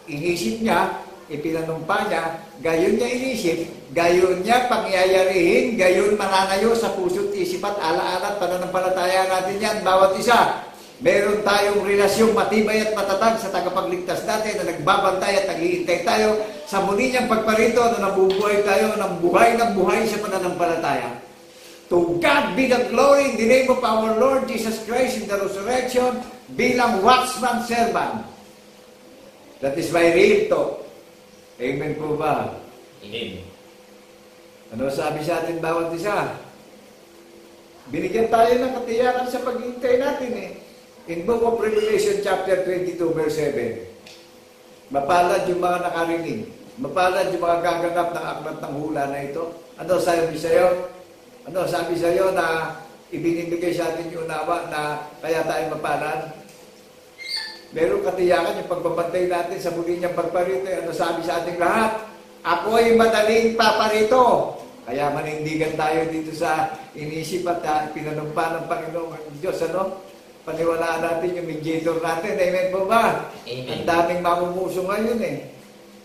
Inisip niya, ipinanumpa niya, gayon niya inisip, gayon niya pangyayarihin, gayon mananayo sa puso't isip at alaala at pananampalataya natin yan, bawat isa. Meron tayong relasyong matibay at matatag sa tagapagligtas natin na nagbabantay at naghihintay tayo sa muli niyang pagparito na nabubuhay tayo ng buhay sa pananampalataya. To God be the glory in the name of our Lord Jesus Christ in the resurrection bilang watchman servant. That is my real talk. Amen po ba? Amen. Ano sabi sa atin bawat isa? Binigyan tayo ng katiyakan sa paghihintay natin eh. In Book of Revelation chapter 22 verse 7, mapalad yung mga nakarinig, mapalad yung mga gaganap ng aklat ng hula na ito. Ano sabi sa'yo? Ano sabi sa'yo na ibinibigay sa atin yung unawa na kaya tayo mapalad? Meron katiyakan yung pagbabantay natin sa muli niyang pagparito. Ano sabi sa ating lahat? Ako'y madaling paparito. Kaya manindigan tayo dito sa inisip at pinanumpa ng Panginoong Diyos. Ano? Paniwalaan natin yung mediator natin. Amen po ba? Amen. Ang daming mamumuso ngayon eh.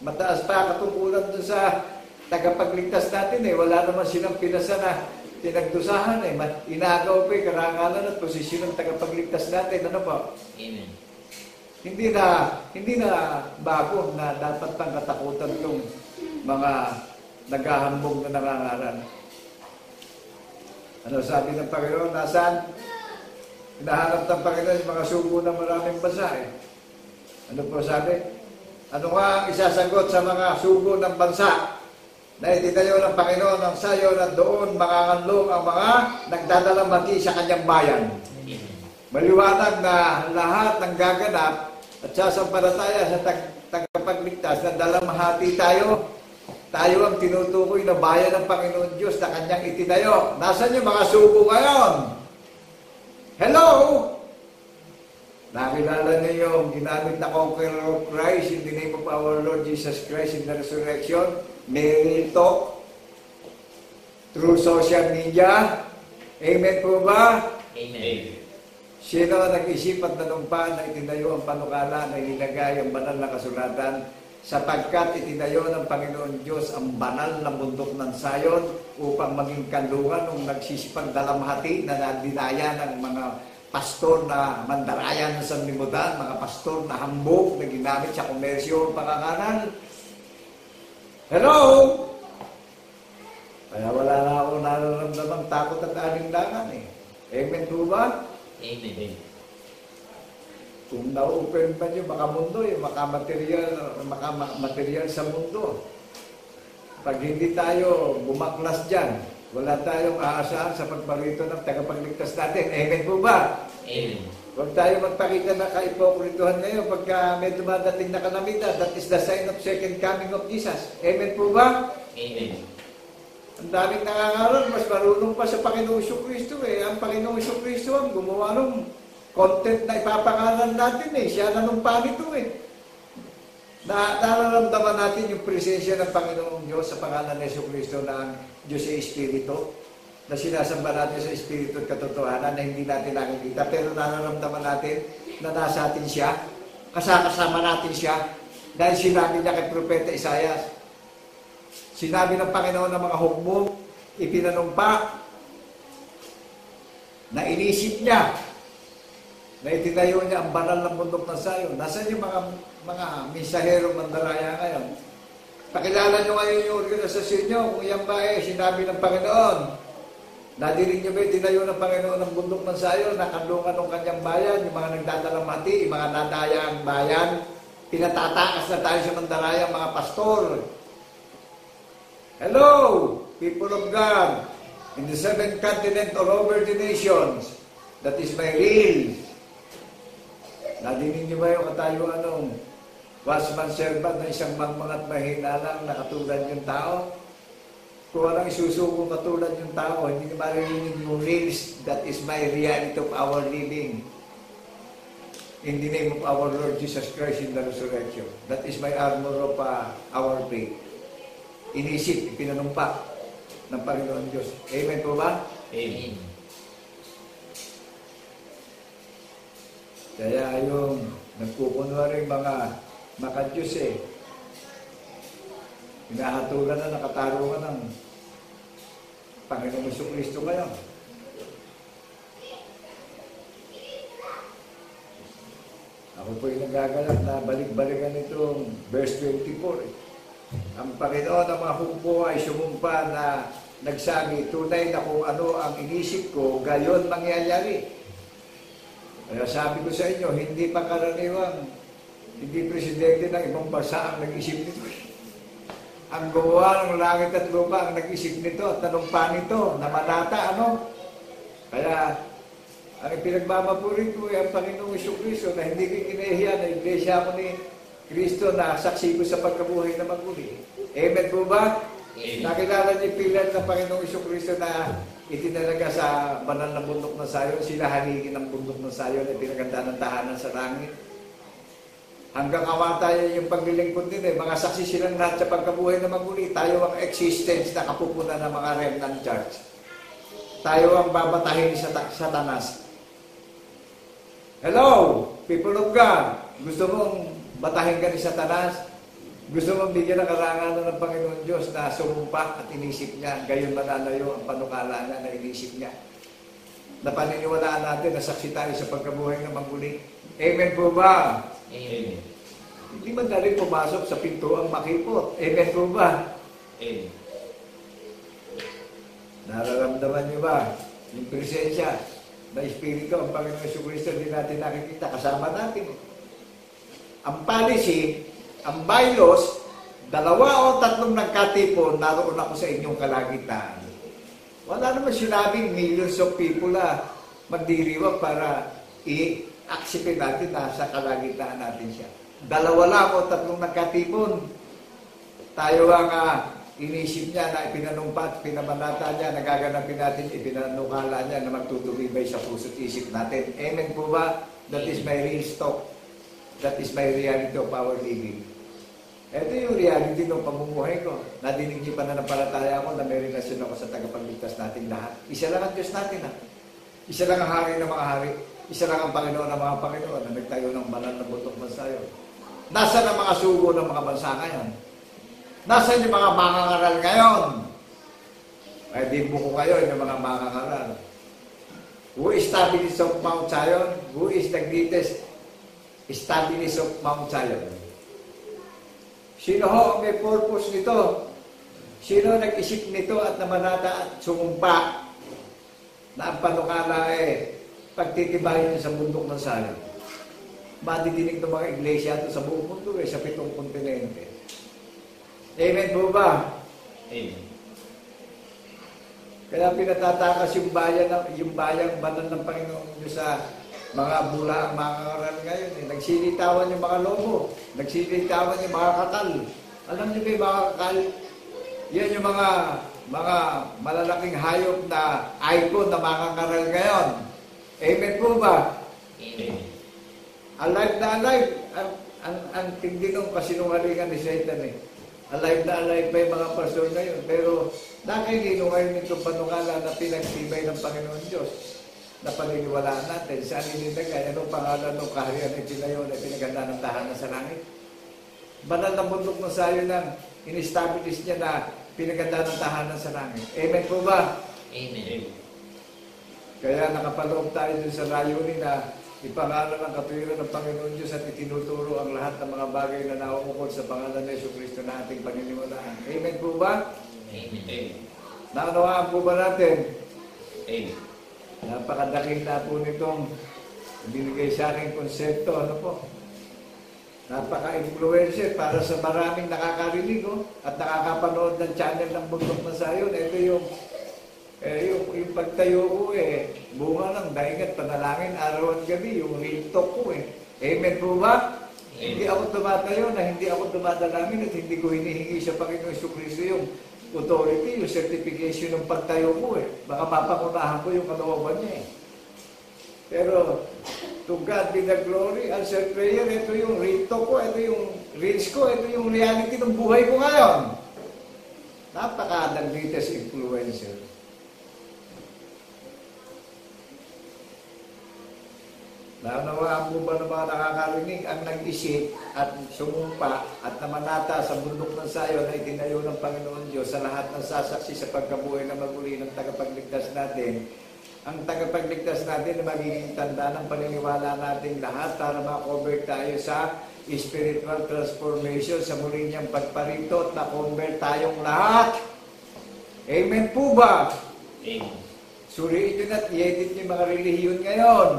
Mataas pa katungkulan doon sa tagapagligtas natin eh. Wala naman silang pinasa na pinagdusahan eh. Inagaw pa yung karangalan at posisyon ng tagapagligtas natin. Ano po? Amen. Hindi na bago na dapat pang katakutan itong mga naghahambog na nangangaral. Ano sabi ng Panginoon? Nasaan? Hinahanap ng Panginoon yung mga sugo ng maraming bansa eh. Ano po sabi? Ano nga ang isasagot sa mga sugo ng bansa na itinayo ng Panginoon ang sayo na doon makanganlong ang mga nagdadalamati sa kanyang bayan? Maliwanag na lahat ng gaganap at sasampalataya sa tagapagligtas na dalamhati tayo. Tayo ang tinutukoy na bayan ng Panginoon Diyos na kanyang itinayo. Nasaan yung mga sugo ngayon? Hello? Nakilala niyo yung ginamit na conqueror of Christ in the name of our Lord Jesus Christ in the resurrection. May talk through social media. Amen po ba? Amen. Sino ang nag-isip at nanumpa na itinayo ang panukala na inilagay ang banal na kasulatan sapagkat itinayo ng Panginoon Diyos ang banal na bundok ng Sayon upang maging kanlungan ng nagsisipag dalamhati na dinaya ng mga pastor na mandarayan ng sanlibutan, mga pastor na hambog na ginamit sa komersyo o pangakanan. Hello? Kaya wala na ako nararamdamang takot at alinlangan eh. Amen po ba? Amen. Kung na-open pa nyo, makamundo eh, makamaterial sa mundo. Pag hindi tayo bumaklas dyan, wala tayong aasahan sa pagparito ng tagapagligtas natin. Amen po ba? Amen. Huwag tayo magpakita na kaipokrituhan ngayon pagka may dumadating na kalamidad. That is the sign of second coming of Jesus. Amen po ba? Amen. Ang daming nangangaral, mas marunong pa sa Panginoong Kristo eh. Ang Panginoong Kristo ang gumawa ng content na ipapangalan natin eh. Siya na nung panito eh. Nararamdaman natin yung presensya ng Panginoong Diyos sa pangalan ng Kristo na ang Diyos ay Espiritu. Na sinasamba natin sa Espiritu at katotohanan na hindi natin nakikita. Pero nararamdaman natin na nasa atin siya. Kasama natin siya. Dahil sinabi niya kay Propeta Isaias, sinabi ng Panginoon ng mga hukbo, ipinanumpa, na inisip niya, na itinayo niya ang banal ng bundok ng Sayon. Nasaan yung mga mensahero mandaraya ngayon? Pakilala nyo ngayon yung organisasyon nyo, kung yan ba eh, sinabi ng Panginoon. Nadinig nyo ba itinayo ng Panginoon ng bundok ng Sayon, nakanlungan ng kanyang bayan, yung mga nagdadalang mati, yung mga nadaya ang bayan, pinatatakas na tayo sa mandaraya, mga pastor. Hello, people of God, in the seventh continent all over the nations. That is my real. Nadinig niyo ba yung katayuan ng watchman servant na isang mangmangat mahinalang na katulad yung tao? Kung walang isusukong katulad yung tao, hindi niyo maririnig yung reals. That is my reality of our living. In the name of our Lord Jesus Christ in the resurrection. That is my armor of our faith. Inisip, ipinanumpa ng Panginoon Diyos. Amen po ba? Amen. Kaya yung nagpupunwari mga makadyos eh, hinahatulan na nakatarungan ng Panginoong Kristo ngayon. Ako po yung nagagalak na balik-balikan itong verse 24 eh. Ang Panginoon ng mga hukbo ay sumumpa na nagsabi, tunay na kung ano ang inisip ko, gayon mangyayari. Kaya sabi ko sa inyo, hindi pa karaniwang, hindi presidente ng ibang bansa ang nag-isip nito. Ang gumawa ng langit at lupa ang nag-isip nito at tanumpa nito, na manata, ano? Kaya, ang pinagmamapuri ko ay ang Panginoong Kristo na hindi ko kinahiya na iglesia ko ni Kristo na saksi ko sa pagkabuhay na maguli. Amen po ba? Amen. Nakilala niyo pilat ng Panginoong Kristo na itinalaga sa banal na bundok ng Sayon, sila haligi ng bundok ng Sayon at pinaganda ng tahanan sa langit. Hanggang kamatayan yung paglilingkod nila, mga saksi silang lahat sa pagkabuhay na maguli. Tayo ang existence na kapupunan ng mga remnant church. Tayo ang babatahin sa Satanas. Hello, people of God. Gusto mong batahin ka ni Satanas? Gusto mong bigyan ng karangalan ng Panginoon Diyos na sumumpa at inisip niya, gayon mananayo ang panukala niya na inisip niya. Na paniniwalaan natin na saksi tayo sa pagkabuhay na maguli. Amen po ba? Amen. Hindi madali pumasok sa pintuang makipot. Amen po ba? Amen. Nararamdaman niyo ba yung presensya na Espiritu ang Panginoon Kristo hindi natin nakikita kasama natin. Ang policy, ang bylaws, 2 o 3 nagkatipon, naroon ako sa inyong kalagitan. Wala naman sinabing millions of people na magdiriwag para i-aksipin natin na sa kalagitan natin siya. 2 lang o 3 nagkatipon. Tayo ang inisip niya na ipinanumpat, pinamanata niya, nagaganapin natin, ipinanukala niya na magtutubibay sa puso't isip natin. Amen po ba? That is my real stock. That is my reality of our living. Ito yung reality ng pamumuhay ko. Nadinig niyo pananampalataya ko na may relasyon ako sa tagapagligtas natin lahat. Isa lang ang Diyos natin, ha? Isa lang ang hari ng mga hari. Isa lang ang Panginoon ng mga Panginoon na nagtayo ng banal na bundok ng Sayon. Nasaan ang mga sugo ng mga bansa ngayon? Nasaan yung mga mangangaral ngayon? Ay, di buko kayo yung mga mangangaral. Who established of Mount Zion? Who is the greatest established of Mount Zion? Sino ho ang may purpose nito? Sino nag-isip nito at namanata at sumumpa na ang panukala pagtitibayin sa bundok ng Zion? Madidinig ng mga iglesia ito sa buong mundo sa 7 kontinente. Amen po ba? Amen. Kaya pinatatakas yung bayang banal ng Panginoon Diyos sa mga bula ang mga ngaral ngayon. Nagsilitawan yung mga lobo. Nagsilitawan yung mga kakal. Alam niyo ba yung mga kakal? Yan yung mga malalaking hayop na icon na mga ngaral ngayon. Amen po ba? Amen. Alive na alive. Ang tindi ng kasinungalingan ni Satan Alive na alive pa yung mga pastor ngayon. Pero nakikino ngayon itong panungala na pinagtibay ng Panginoon Diyos na paniniwalaan natin. Saan ininagay? Anong pangalan ng kaharian ay tinayo na pinaganda ng tahanan sa langit? Banal na bundok ng Zion nang in-establish niya na pinaganda ng tahanan sa langit. Amen po ba? Amen. Kaya nakapaloob tayo dun sa layunin na ipangalan ang katuwiran ng Panginoon Diyos at itinuturo ang lahat ng mga bagay na nauukol sa pangalan ng Jesucristo na ating paniniwalaan. Amen po ba? Amen. Naunawaan po ba natin? Amen. Napakadakila po nitong binigay sa aking konsepto. Ano po? Napaka-influencer para sa maraming nakakarinig at nakakapanood ng channel ng Bundok ng Zion. Ito yung pagtayo ko bunga ng daingat, panalangin, araw at gabi, yung real talk ko Amen po ba? Amen. Hindi ako tumatayo na hindi ako dumadalangin at hindi ko hinihingi sa Panginoon Jesucristo yung authority, yung certification ng pagtayo ko Baka mapakunahan ko yung kalooban niya Pero, to God be the glory, answer prayer, ito yung real talk ko, ito yung reels ko, ito yung reality ng buhay ko ngayon. Napaka-the greatest influencer. Naunawaan po ba ng mga nakakarinig ang nag-isip at sumumpa at namanata sa bundok ng Zion na itinayo ng Panginoon Diyos sa lahat ng sasaksi sa pagkabuhay na maguli ng tagapagligtas natin. Ang tagapagligtas natin na magiging tanda ng paniniwala natin lahat para ma-convert tayo sa spiritual transformation sa muli niyang pagparito at na-convert tayong lahat. Amen po ba? Amen. Suriin nyo na, i-edit nyo mga relihiyon ngayon.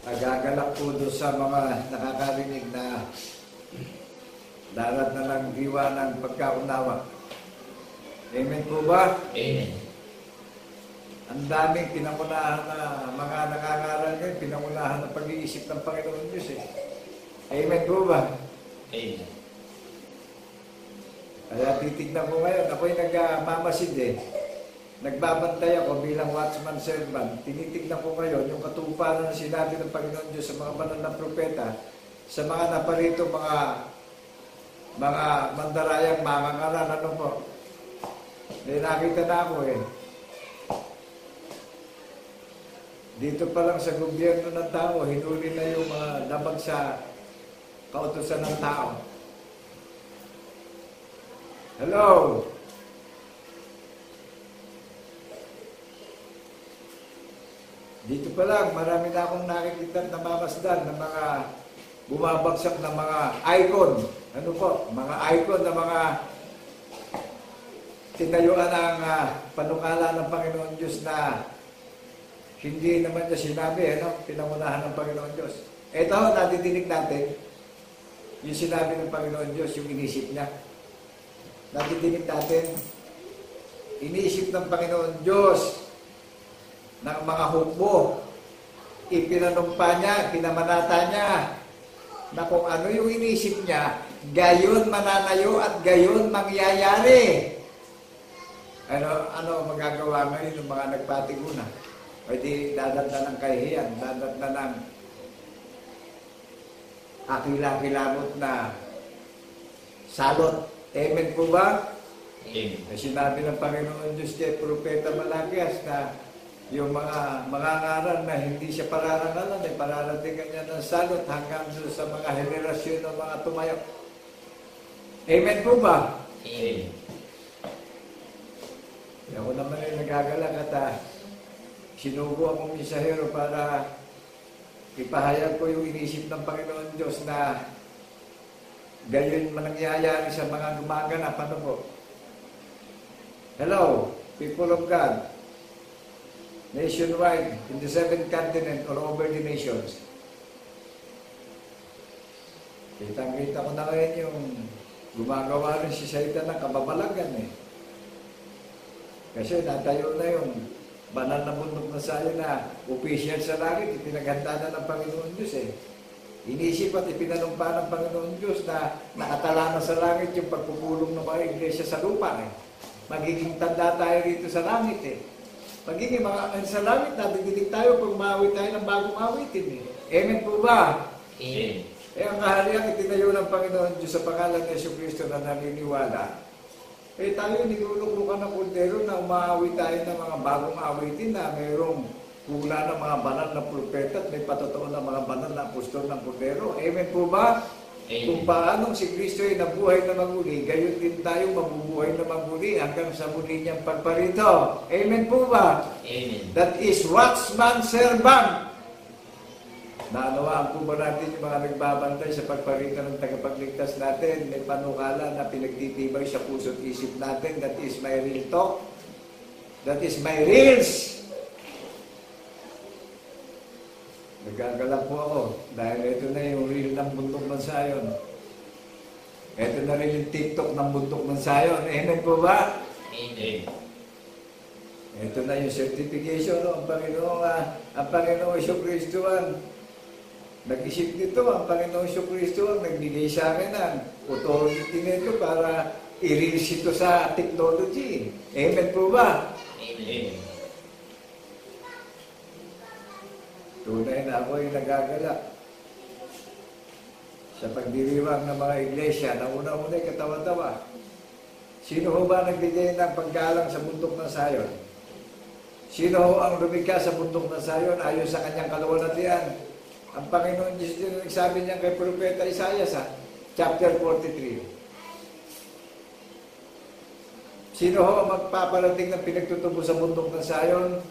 Nagagalak po doon sa mga nakakarinig na darat na lang diwa ng pagkaunawa. Amen po ba? Amen. Ang daming pinangunahan na mga nakakaral ngayon, pinangunahan ng pag-iisip ng Panginoon Diyos Amen po ba? Amen. Kaya titignan ko ngayon, ako'y nagmamasid Nagbabantay ako bilang watchman servant. Tinitignan ko ngayon yung katuparan na sinabi ng Panginoon Diyos sa mga banal na propeta, sa mga naparito, mga mandarayang mangangaral. Ano po? May nakita na ako Dito pa lang sa gobyerno ng tao, hinuli na yung mga labag sa kautusan ng tao. Hello? Dito pa lang, marami na akong nakikita na mamasdan ng mga bumabagsak na mga icon. Ano po? Mga icon na mga tinayuan ng panukala ng Panginoon Diyos na hindi naman niya sinabi, pinangunahan ng Panginoon Diyos. Ito, natidinig natin, yung sinabi ng Panginoon Diyos, yung inisip niya. Natidinig natin, inisip ng Panginoon Diyos ng mga hukbo. Ipinanumpa niya, pinamanata niya na kung ano yung inisip niya, gayon mananayo at gayon mangyayari. Ano magagawa ngayon ng mga nagpatiguna? O di dadat na ng kahihiyan, dadat na ng akila-kilabot na salot. Amen po ba? Amen. Sinabi ng Panginoon Diyos kay Propeta Malakias na yung mga ngaral na hindi siya pararangalan, ay pararatingan niya ng salot hanggang sa mga henerasyon ng mga tumayo. Amen po ba? Amen. Ako naman ay nagagalak at sinugo akong misahero para ipahayag ko yung inisip ng Panginoon Diyos na gayon manangyayari sa mga gumaganap. Ano po? Hello, people of God, nationwide, in the 7th continent, all over the nations. Kitang-kita ko na ngayon yung gumagawa rin si Satan ng kababalagan eh. Kasi natayo na yung banal na bundok na sayo na official sa langit, ipinaghanda na ng Panginoon Diyos eh. Inisip at ipinanumpa ng Panginoon Diyos na nakatala na sa langit yung pagpupulong ng mga iglesia sa lupa eh. Magiging tanda tayo rito sa langit eh. Magiging mga sa langit, nadidinig tayo pag maawit tayo ng bagong awitin eh. Amen po ba? Amen. Ang kaharian itinayo ng Panginoon Diyos sa pangalan ng Jesucristo na naniniwala. Tayo nilulukukan ng kordero na umaawit tayo ng mga bagong awitin na mayroong hula ng mga banal na propeta at may patotoo ng mga banal na apostol ng kordero. Amen po ba? Amen. Kung paanong si Kristo ay nabuhay na maguli, gayon din tayo mabubuhay na maguli hanggang sa muli niyang pagparito. Amen po ba? Amen. That is watchman servant. Naunawaan po ba natin yung mga nagbabantay sa pagparito ng tagapagligtas natin? May panukala na pinagtitibay sa puso't isip natin. That is my real talk. That is my reels. Nagagalak po ako dahil ito na yung reel ng bundok ng Sayon. Ito na rin yung TikTok ng bundok ng Sayon. Amen po ba? Amen. Ito na yung certification ng ang Panginoong Jesucristo nag-isip nito. Ang Panginoong Jesucristo ang nagbigay sa akin ng authority nito para i-release ito sa technology. Amen po ba? Amen. Tunay na ako ay nagagalak sa pagdiriwang ng mga iglesia na una-una ay katawa-tawa. Sino ho ba nagbigay ng paggalang sa bundok ng Sayon? Sino ho ang lumikha sa bundok ng Sayon ayon sa kanyang kaluwalhatian? Ang Panginoon Diyos din nagsabi niya kay Propeta Isaias, chapter 43. Sino ho ang magpaparating ng pinagtutubo sa bundok ng Sayon?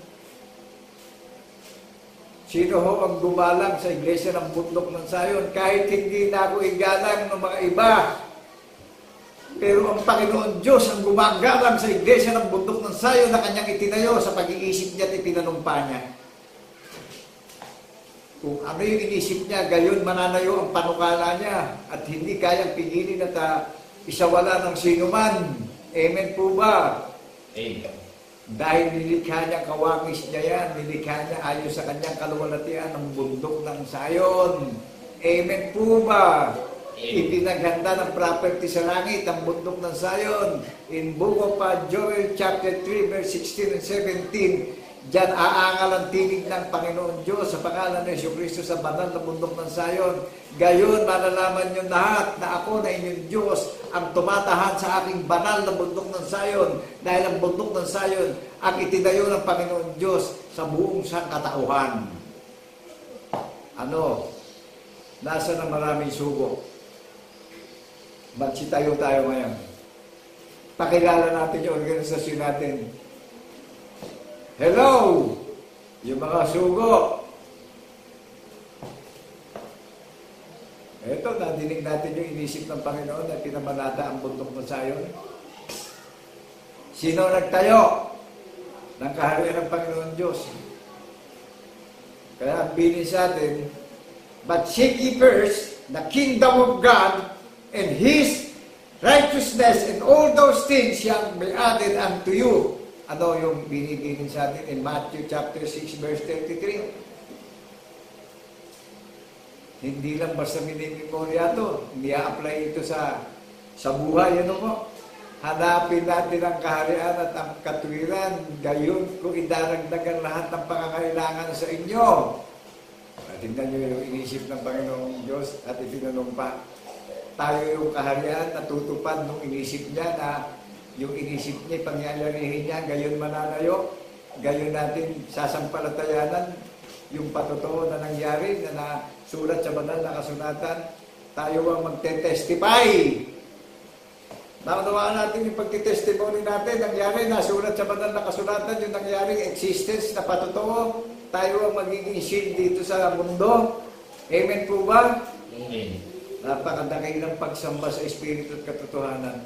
Sino ho ang gumalang sa iglesia ng bundok ng Sayon? Kahit hindi na ako igalang ng mga iba, pero ang Panginoon Diyos ang gumagalang sa iglesia ng bundok ng Sayon na kanyang itinayo sa pag-iisip niya at ipinanumpa niya. Kung ano yung inisip niya, gayon mananayo ang panukala niya at hindi kayang pigilin at isawala ng sinuman. Amen po ba? Amen. Dahil nilikha niya, kawangis niya yan, nilikha niya ayon sa kanyang kaluwalhatian ng bundok ng Sayon. Amen po ba? Ipinaghanda ng property sa langit ang bundok ng Sayon. In book of Joel chapter 3 verse 16 and 17, diyan aangal ang tinig ng Panginoon Diyos sa pangalan ng Jesucristo sa banal na bundok ng Sayon. Gayon, malalaman niyo lahat na ako na inyong Diyos ang tumatahan sa aking banal na bundok ng Sayon, dahil ang bundok ng Sayon ang itinayo ng Panginoon Diyos sa buong sangkatauhan. Ano? Nasa na maraming sugo. Magsitayo tayo ngayon. Pakilala natin yung organisasyon natin. Hello! Yung mga sugo. Ito, nadinig natin yung inisip ng Panginoon na pinamanata ang bundok ng Sayon. Sino nagtayo ng kaharian ng Panginoon Diyos? Kaya ang bilin sa atin, but seek ye first the kingdom of God and His righteousness, and all those things shall be added unto you. Ano yung binibilin sa atin in Matthew chapter 6 verse 33? Hindi lang basta minimemorya ito. Hindi a-apply ito sa buhay. Ano mo? hanapin natin ang kaharian at ang katwiran, gayon kung idaragdagan lahat ng pangangailangan sa inyo. At tingnan nyo yung inisip ng Panginoong Diyos at itinanumpa. Tayo yung kaharian, natutupad nung inisip niya na yung inisip niya, pangyayarihin niya, gayon mananayo, gayon natin sasampalatayanan yung patotoo na nangyari na nasulat sa banal na kasulatan. Tayo ang magte-testify. Naunawaan natin yung pagtitestimony natin, nangyari, nasulat sa banal na kasulatan, yung nangyaring existence na patotoo, tayo ang magiging shield dito sa mundo. Amen po ba? Amen. Napakadakay ng pagsamba sa Espiritu at katotohanan.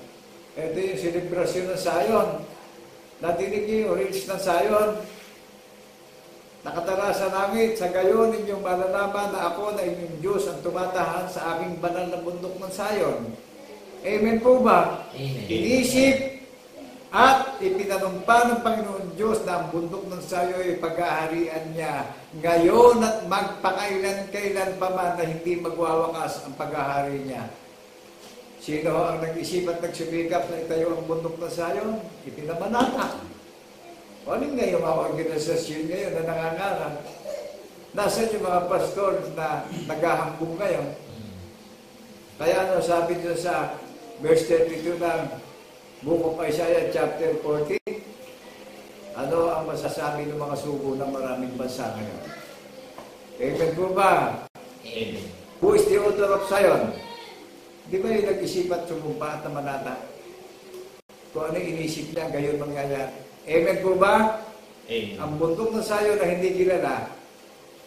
Ito yung selebrasyon ng Zion. Natinig niyo yung reels ng Zion. Nakatara sa langit, sa gayon inyong malalaman na ako na inyong Diyos ang tumatahan sa aking banal na bundok ng Zion. Amen po ba? Amen. Inisip at ipinanumpa ng Panginoon Diyos na ang bundok ng Zion ay pag-aaharian niya ngayon at magpakailan-kailan pa man na hindi magwawakas ang pag-ahari niya. Sino ang nag-isip at nagsumikap na itayo ang bundok ng Zion? Ipinamanata. O ano nga yung mga organisasyon ngayon na nangangarap? Nasaan yung mga pastor na naghahambong ngayon? Kaya ano sabi niyo sa verse 32 ng Book of Isaiah chapter 40, ano ang masasabi ng mga sugo ng maraming bansa ngayon? Amen po ba? Amen. Who is the author of Zion? Di ba yung nag-isip at sumumpa at namanata? Kung ano inisip niya, gayon mangyayari. Amen po ba? Amen. Ang bundok ng Zion na hindi kilala,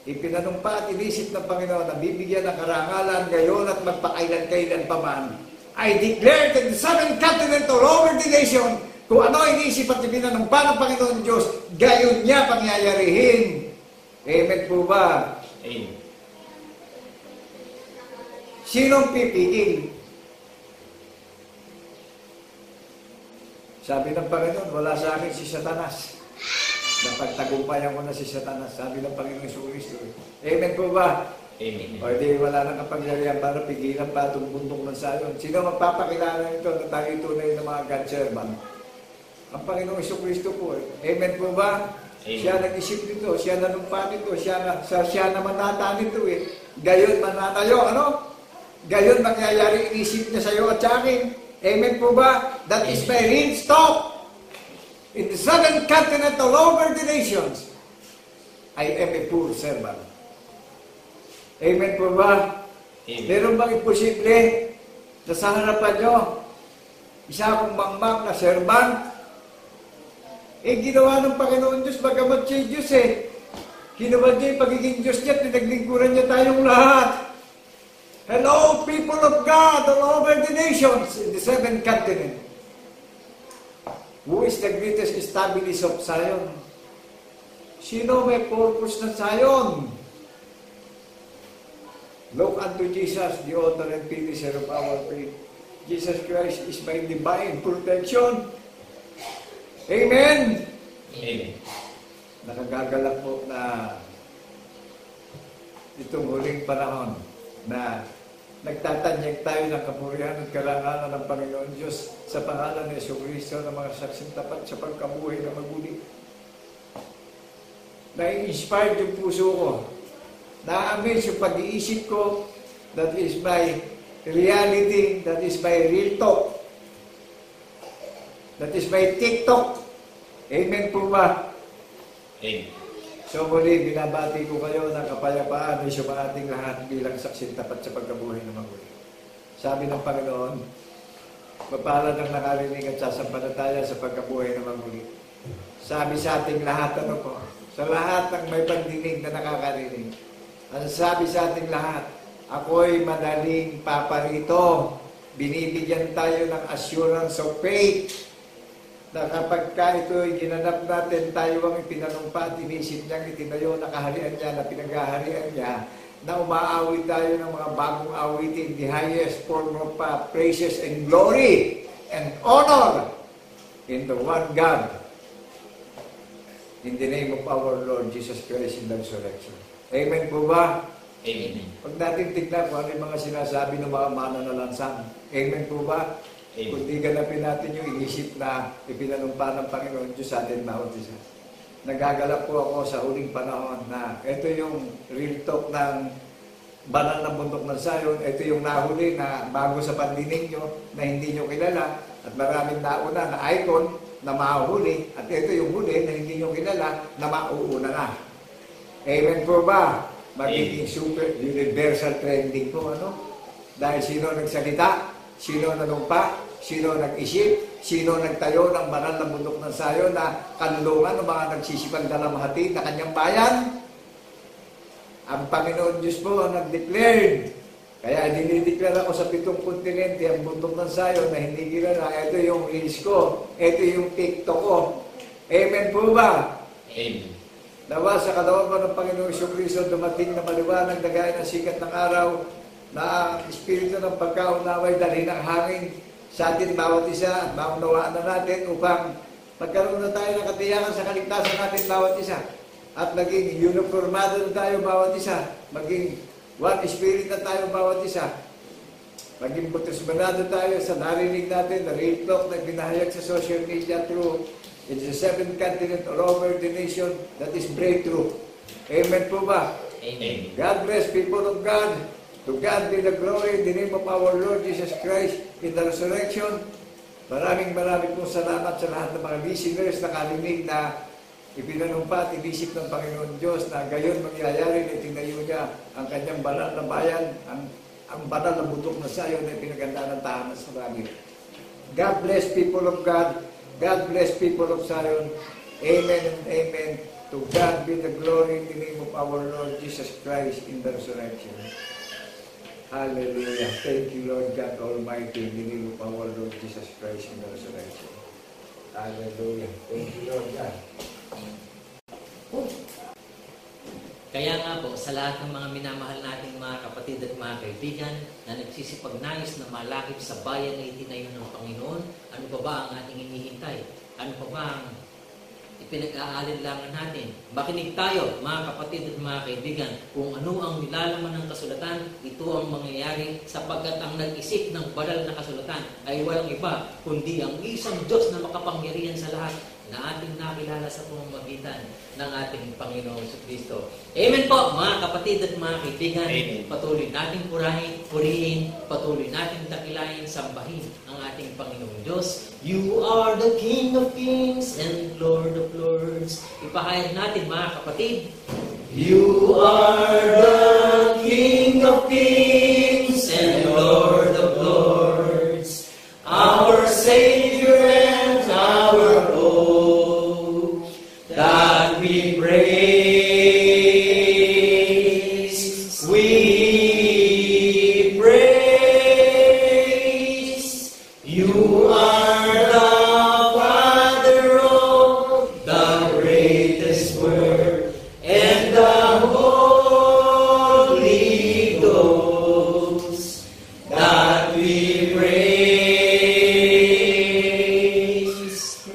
ipinanumpa at inisip ng Panginoon na bibigyan ng karangalan gayon at magpakailan-kailan pa man. I declare that the seven continent all over the nation, kung ano inisip at ipinanumpa ng Panginoon Diyos, gayon niya pangyayarihin. Amen po ba? Amen. Sinong pipigil? Sabi ng Panginoon, wala sa akin si Satanas. Napagtagumpayan ko na si Satanas. Sabi ng Panginoon Jesucristo. Amen po ba? Amen. O di wala nang kapangyarihan para pigilan pa itong bundok ng Zion. Sino magpapakilala nito na tayo tunay ng mga God servant? Ang Panginoong Jesucristo po. Amen po ba? Amen. Siya nag-isip nito, siya nanumpa nito, siya naman nata nito eh. Gayon mananayo, ano? Gayon mangyayari inisip niya sa iyo at sa akin. Amen po ba? That is my real stop. In the seven continent all over the nations, I am a poor servant. Amen po ba? Amen. Meron bang imposible na sa harapan nyo, isa akong mangmang na servant? Ginawa ng Panginoon Diyos, bagamat siya Diyos eh. Ginawa niya yung pagiging Diyos niya at pinaglingkuran niya tayong lahat. Hello, people of God all over the nations in the seven continent. Who is the greatest established of Zion? Sino may purpose ng Zion? Look unto Jesus, the author and finisher of our faith. Jesus Christ is my divine protection. Amen! Amen. Nakagagalak po na itong huling panahon na nagtatanyag tayo ng kapurihan at karangalan ng Panginoon Diyos sa pangalan ni Jesucristo ng mga saksing tapat sa pagkabuhay na maguli. Na-inspired yung puso ko. Na-amaze yung pag-iisip ko. That is my reality. That is my real talk. That is my TikTok. Amen po ba? Amen. So muli, binabati ko kayo ng kapayapaan ay sumating lahat bilang saksing tapat sa pagkabuhay ng maguli. Sabi ng Panginoon, mapalad ang nakarinig at sasampalataya sa pagkabuhay ng maguli. Sabi sa ating lahat, ano po? Sa lahat ng may pandinig na nakakarinig. Ang sabi sa ating lahat, ako'y madaling paparito. Binibigyan tayo ng assurance of faith. Na kapag ito'y ginanap natin, tayo ang ipinanumpa at inisip niyang itinayo na kaharian niya, na pinaghaharian niya, na umaawit tayo ng mga bagong awitin, the highest form of praises and glory and honor in the one God, in the name of our Lord Jesus Christ in the resurrection. Amen po ba? Amen. Pag natin tignan kung ano yung mga sinasabi ng mga mananalansang. Amen po ba? Amen. kundi ganapin natin yung inisip na ipinanumpa ng Panginoon Diyos sa atin bawat isa. Nagagalak po ako sa huling panahon na ito yung real talk ng banal na bundok ng Zion. Ito yung nahuli na bago sa pandinig nyo na hindi nyo kilala at maraming nauna na icon na mahuhuli at ito yung huli na hindi nyo kilala na mauuna na. Amen po ba? Magiging super universal trending po, ano? Dahil sino nagsalita, sino nanumpa, sino nag-isip, sino nagtayo ng banal na bundok ng Zion na kanlungan ng mga nagsisipag dalamhati na kanyang bayan? Ang Panginoon Diyos po ang nag-declared. Kaya dinideklara ko sa 7 kontinente ang bundok ng Zion na hindi kilala. Ito yung reels ko. Ito yung TikTok ko. Amen po ba? Amen. Nawa sa kalooban ng Panginoong Kristo dumating na maliwanag na gaya ng sikat ng araw na ang Espiritu ng pagkaunaway dalhin ng hangin sa atin bawat isa at maunawaan na natin upang magkaroon na tayo ng katiyakan sa kaligtasan natin bawat isa at maging uniformado na tayo bawat isa, maging one spirit na tayo bawat isa, maging butismanado tayo sa narinig natin na real talk na binahayag sa social media through in the 7th continent all over the nation. That is breakthrough. Amen po ba? Amen. God bless people of God. To God be the glory in the name of our Lord Jesus Christ in the resurrection. Maraming pong salamat sa lahat ng mga listeners na karinig na ipinanumpa at inisip ng Panginoon Diyos na gayon mangyayari na itinayo niya ang kanyang banal na bayan, ang banal na bundok na Zion na pinaganda ng tahanan sa langit. God bless people of God. God bless people of Zion. Amen and amen. To God be the glory in the name of our Lord Jesus Christ in the resurrection. Hallelujah. Thank you, Lord God Almighty, in the name of our Lord Jesus Christ in the resurrection. Hallelujah. Thank you, Lord God. Kaya nga po, sa lahat ng mga minamahal nating mga kapatid at mga kaibigan na nagsisipagnais na malakip sa bayan na itinayo ng Panginoon, ano pa ba ang ating inihintay? Ano pa ba ang ipinag-aalinlangan natin? Makinig tayo, mga kapatid at mga kaibigan, kung ano ang nilalaman ng kasulatan, ito ang mangyayari sapagkat ang nag-isip ng banal na kasulatan ay walang iba, kundi ang isang Diyos na makapangyarihan sa lahat na ating nakilala sa pamamagitan ng ating Panginoong Kristo. Amen po, mga kapatid at mga kaibigan. Amen. Patuloy nating purihin, patuloy nating dakilain, sambahin ang ating Panginoong Diyos. You are the King of Kings and Lord of Lords. Ipahayag natin, mga kapatid. You are the King of Kings and Lord of Lords. Our Savior and our hope, that we praise, we praise. You are the Father of the greatest word, and the Holy Ghost, that we praise.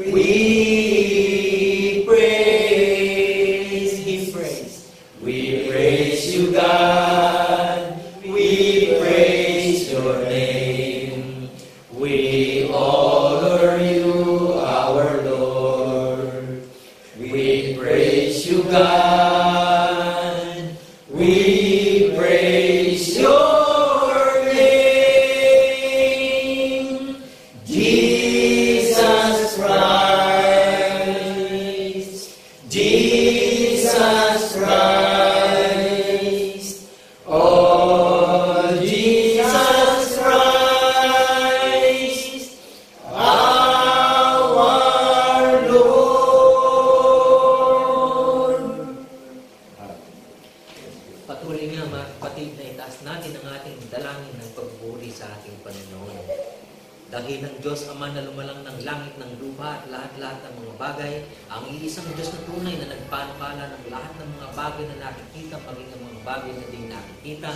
We praise, His praise. We praise you, God. We praise your name. We honor you, our Lord. We praise you, God. We praise your name. Jesus Christ. Jesus Christ. Oh, Jesus Christ, our Lord. Patuloy nga, mga kapatid, na itaas natin ang ating dalangin ng pagburi sa ating Panginoon. Dahil ng Diyos Ama na lumalang ng langit ng lupa at lahat-lahat ng mga bagay, ang iisang Diyos na tunay na nagpanukala ng lahat ng mga bagay na nakikita, maging ang mga bagay na di nakikita,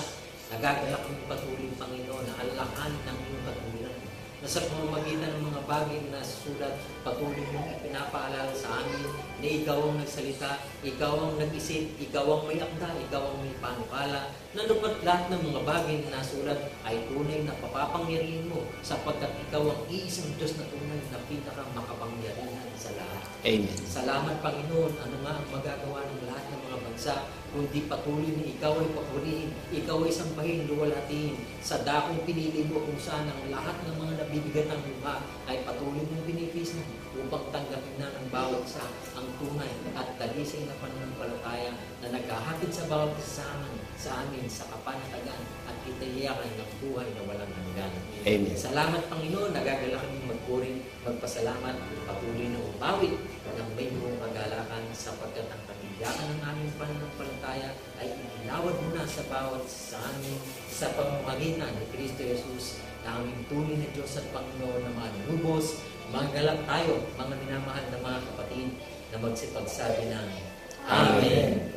nagagalak ng patuloy, Panginoon, na alalahanin ng iyong katuwiran. Na sa pamamagitan ng mga bagay na sulat, patuloy mong ipinapaalala sa amin na ikaw ang nagsalita, ikaw ang nag-isip, ikaw ang may akda, ikaw ang may panukala, talata, na lumat lahat ng mga bagay na nasulat ay tunay na papapangyarihan mo sapagkat ikaw ang iisang Diyos na tunay na pinakamakapangyarihan sa lahat. Amen. Salamat, Panginoon. Ano nga ang magagawa ng lahat ng mga bansa kundi patuloy na ikaw ay papurihin, ikaw ay sambahin, luwalhatiin sa dakong pinili mo kung saan ang lahat ng mga nabibigyan ng luha ay patuloy mong binipisan upang tanggapin na ng bawat isa ang tunay at tagisay na pananampalataya na naghahatid sa bawat isa sa amin sa kapanatagan at itiyakan ng buhay na walang hanggan. Amen. Salamat, Panginoon. Nagagala kami magpuri, magpasalamat, patuloy na umawit ng may buong kagalakan sapagkat ang katiyakan ng aming pananampalataya ay inilawad mo na sa bawat sa amin sa pamamagitan ni Kristo Jesus na aming tunay na Diyos at Panginoon na mga lubos. Manggalak tayo, mga minamahal na mga kapatid, na magsipagsabi ng Amen.